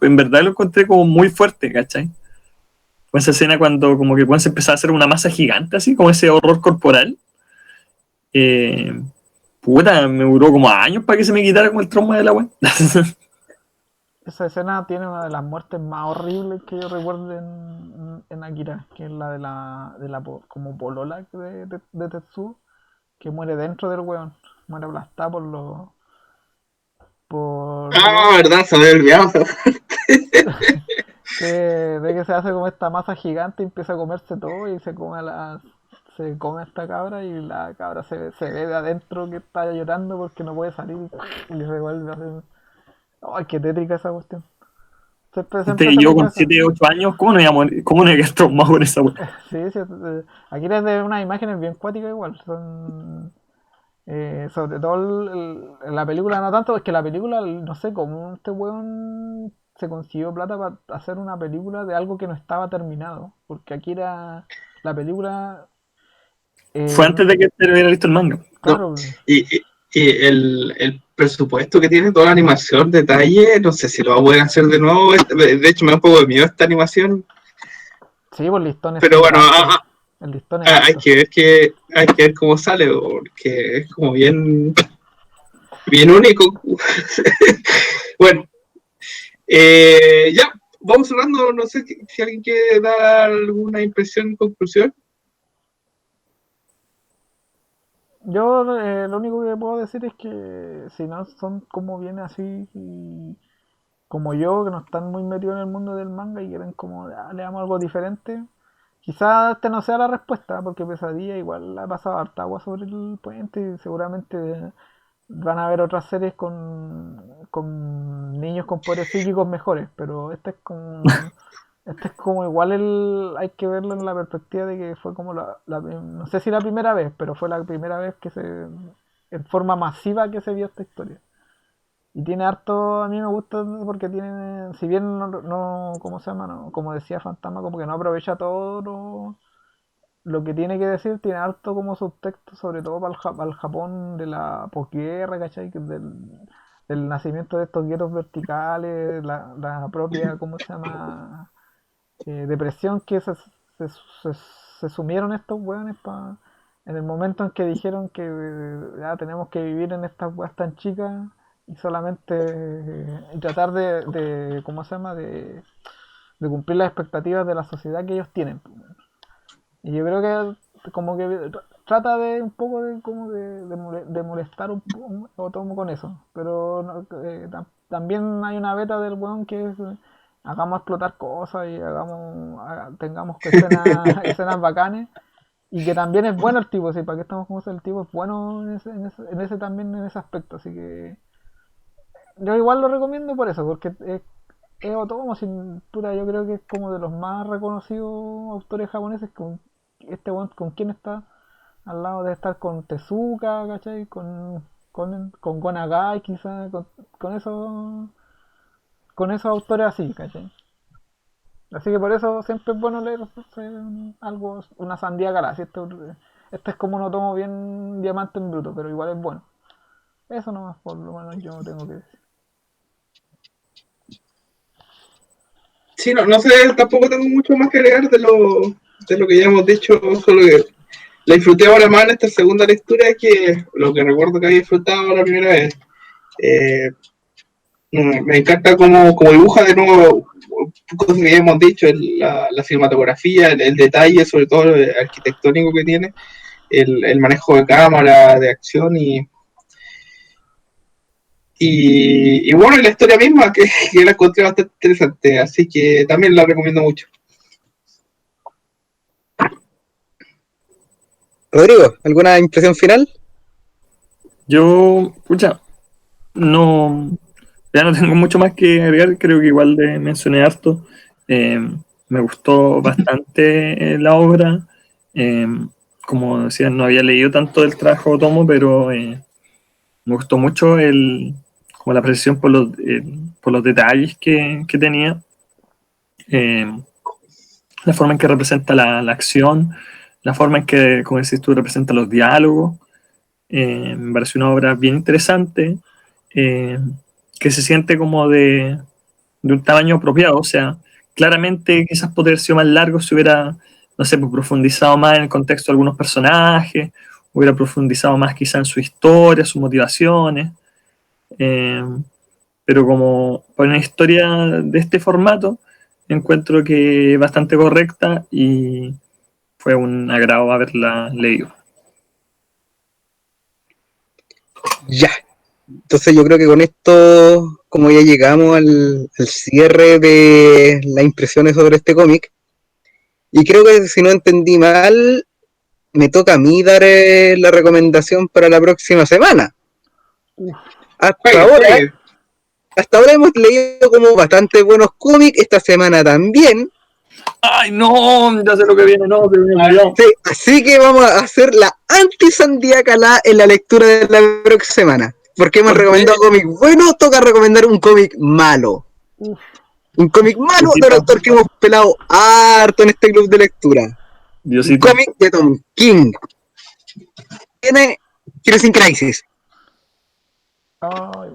en verdad lo encontré como muy fuerte, ¿cachai? Con esa escena cuando como que se empezaba a hacer una masa gigante, así como ese horror corporal. Eh, Puta, me duró como años para que se me quitara como el trauma de la weá. Esa escena tiene una de las muertes más horribles que yo recuerdo en Akira, que es la como polola de Tetsuo, que muere dentro del weón, muere aplastada ¿de qué? Ah, verdad, se me había olvidado. De que se hace como esta masa gigante y empieza a comerse todo y se come a esta cabra y la cabra se ve de adentro que está llorando porque no puede salir y se vuelve a hacer. Ay, qué tétrica esa cuestión. Siempre se Yo me con queda eso. 7 8 años, ¿cómo no iba a morir? ¿Cómo no iba a quedar traumado con esa weá? Sí, sí, aquí es de unas imágenes bien cuáticas igual. Son, sobre todo en la película no tanto, es que la película, no sé cómo este weón se consiguió plata para hacer una película de algo que no estaba terminado. Porque aquí era la película, Fue antes de que se hubiera visto el manga. No, claro, y el presupuesto que tiene toda la animación, detalle, no sé si lo va a poder hacer de nuevo. De hecho, me da un poco de miedo esta animación. sí, pues el listón es Pero súper bueno, alto. El listón es hay alto. hay que ver cómo sale, porque es como bien único. Bueno, ya, vamos cerrando. No sé si alguien quiere dar alguna impresión en conclusión. Yo lo único que puedo decir es que si no son como bien así como yo, que no están muy metidos en el mundo del manga y quieren como le damos algo diferente, quizás este no sea la respuesta, porque Pesadilla igual ha pasado harta agua sobre el puente y seguramente van a haber otras series con niños con poderes psíquicos mejores, pero este es como igual hay que verlo en la perspectiva de que fue como no sé si la primera vez, pero fue la primera vez en forma masiva que se vio esta historia. Y tiene harto, a mí me gusta porque tiene, si bien ¿cómo se llama? No, como decía Fantasma, como que no aprovecha todo lo que tiene que decir, tiene harto como subtexto, sobre todo para el Japón de la posguerra, ¿cachai? Del nacimiento de estos guetos verticales, la propia, ¿cómo se llama? Depresión que se, se sumieron estos hueones en el momento en que dijeron que ya tenemos que vivir en estas hueas tan chicas y solamente tratar ¿cómo se llama? De cumplir las expectativas de la sociedad que ellos tienen. Y yo creo que como que trata de un poco de como de molestar un poco o tomo con eso. Pero también hay una beta del weón que es hagamos explotar cosas y tengamos escenas bacanes. Y que también es bueno el tipo, sí, para qué estamos como ese, el tipo es bueno en ese también en ese aspecto, así que yo igual lo recomiendo por eso, porque es Otomo, sin puta, yo creo que es como de los más reconocidos autores japoneses. Este weón, ¿con quién está? Al lado de estar con Tezuka, ¿cachai? Con Gon Agai, quizás, con esos autores así, ¿cachai? Así que por eso siempre es bueno leer algo, una sandía galaxia. Este es como un Otomo bien diamante en bruto, pero igual es bueno. Eso nomás, por lo menos yo no tengo que decir. Sí, no sé, tampoco tengo mucho más que agregar de lo que ya hemos dicho, solo que la disfruté ahora más en esta segunda lectura que lo que recuerdo que había disfrutado la primera vez. Eh, Me encanta cómo dibuja de nuevo cosas que ya hemos dicho, la cinematografía, el detalle, sobre todo el arquitectónico que tiene, el manejo de cámara, de acción y bueno, la historia misma que la encontré bastante interesante, así que también la recomiendo mucho. Rodrigo, ¿alguna impresión final? Yo, pucha, no, ya no tengo mucho más que agregar, creo que igual le mencioné harto. Eh, Me gustó bastante la obra. Como decía, no había leído tanto del trabajo de Otomo, pero me gustó mucho como la precisión por los detalles que tenía, la forma en que representa la acción, la forma en que, como decís tú, representa los diálogos. Me pareció una obra bien interesante, que se siente como de un tamaño apropiado. O sea, claramente quizás podría haber sido más largo si hubiera, no sé, pues, profundizado más en el contexto de algunos personajes, hubiera profundizado más quizás en su historia, sus motivaciones. Eh, pero como para una historia de este formato, encuentro que es bastante correcta y fue un agrado haberla leído. Ya. Entonces yo creo que con esto, como ya llegamos al cierre de las impresiones sobre este cómic, y creo que si no entendí mal, me toca a mí dar la recomendación para la próxima semana. Hasta ahora, hasta ahora hemos leído como bastante buenos cómics, esta semana también. ¡Ay, no! Ya sé lo que viene, no, se me olvidó. Sí, así que vamos a hacer la anti-Sandía Calá en la lectura de la próxima semana. Porque hemos recomendado cómics buenos, toca recomendar un cómic malo. Un cómic malo del autor que hemos pelado harto en este club de lectura. Diosito. Un cómic de Tom King. Tiene Heroes in Crisis. Ay,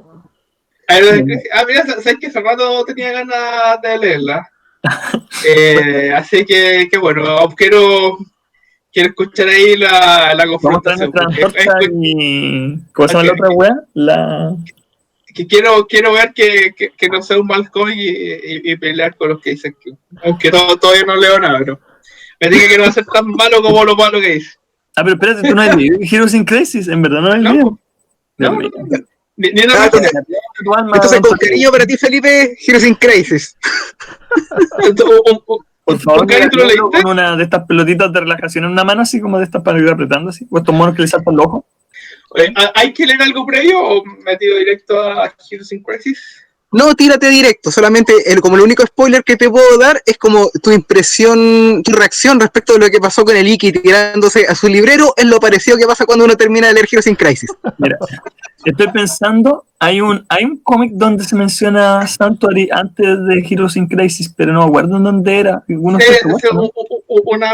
Mira, sabes que hace rato tenía ganas de leerla. Así que bueno, quiero escuchar ahí la confrontación. Vamos a nuestra antorcha y... ¿Cómo se llama la otra wea? Que quiero ver que no sea un mal cómic y pelear con los que dicen que... Aunque todavía no leo nada, pero me dice que no va a ser tan malo como lo malo que dice. Ah, pero espérate, tú no has leído Heroes in Crisis, en verdad no has leído. No. Ni Ah, entonces, con cariño para ti, Felipe, Heroes in Crisis. Por favor, con una de estas pelotitas de relajación en una mano, así como de estas para ir apretando, así, o estos monos que le saltan los ojos. ¿Hay que leer algo previo o me tiro directo a Heroes in Crisis? No, tírate directo, solamente como el único spoiler que te puedo dar es como tu impresión, tu reacción respecto de lo que pasó con el Iki tirándose a su librero, es lo parecido que pasa cuando uno termina de leer Heroes in Crisis. Mira, estoy pensando, hay un cómic donde se menciona Sanctuary antes de Heroes in Crisis, pero no me acuerdo en dónde era. Una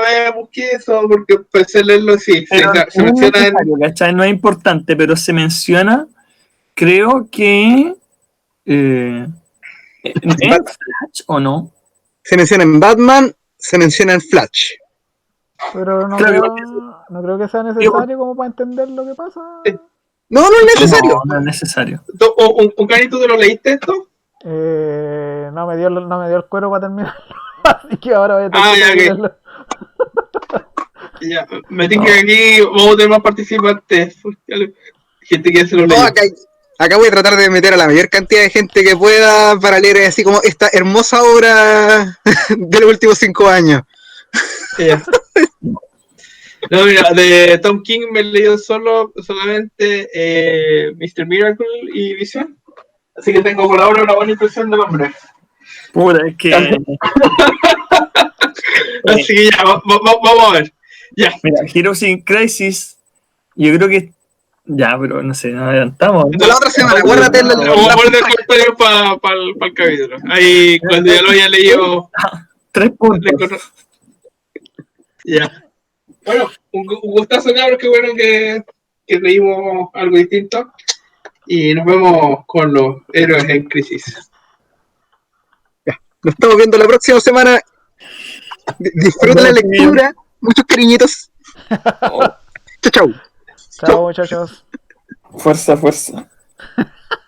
vez busqué eso porque empecé a leerlo así. Se menciona ¿cachai? No es importante, pero se menciona, creo que... ¿En Flash o no? Se menciona en Batman, se menciona en Flash. pero no creo que sea necesario como para entender lo que pasa. No es necesario. No es necesario. ¿Un carito te lo leíste esto? No me dio el cuero para terminar. Así que ahora voy a tener que leerlo. Ya, me tengo que aquí vamos a tener más participantes. Gente que se lo lee. Acá voy a tratar de meter a la mayor cantidad de gente que pueda para leer así como esta hermosa obra de los últimos 5 años. No, mira, de Tom King me he leído solamente Mr. Miracle y Vision. Así que tengo por ahora una buena impresión del hombre. Puta, es que... Así que ya, vamos a ver. Ya. Mira, Heroes in Crisis, yo creo que... Ya, pero no sé, nos adelantamos. ¿No? La otra semana, guárdate Vamos a poner el comentario para el capítulo. Ahí, cuando ya lo haya leído... 3 puntos. Ya. Bueno, un gustazo, cabros, qué bueno que leímos algo distinto. Y nos vemos con los héroes en crisis. Ya. Nos estamos viendo la próxima semana. Disfruta la lectura. Muchos cariñitos. Chau. Chao, muchachos. Fuerza.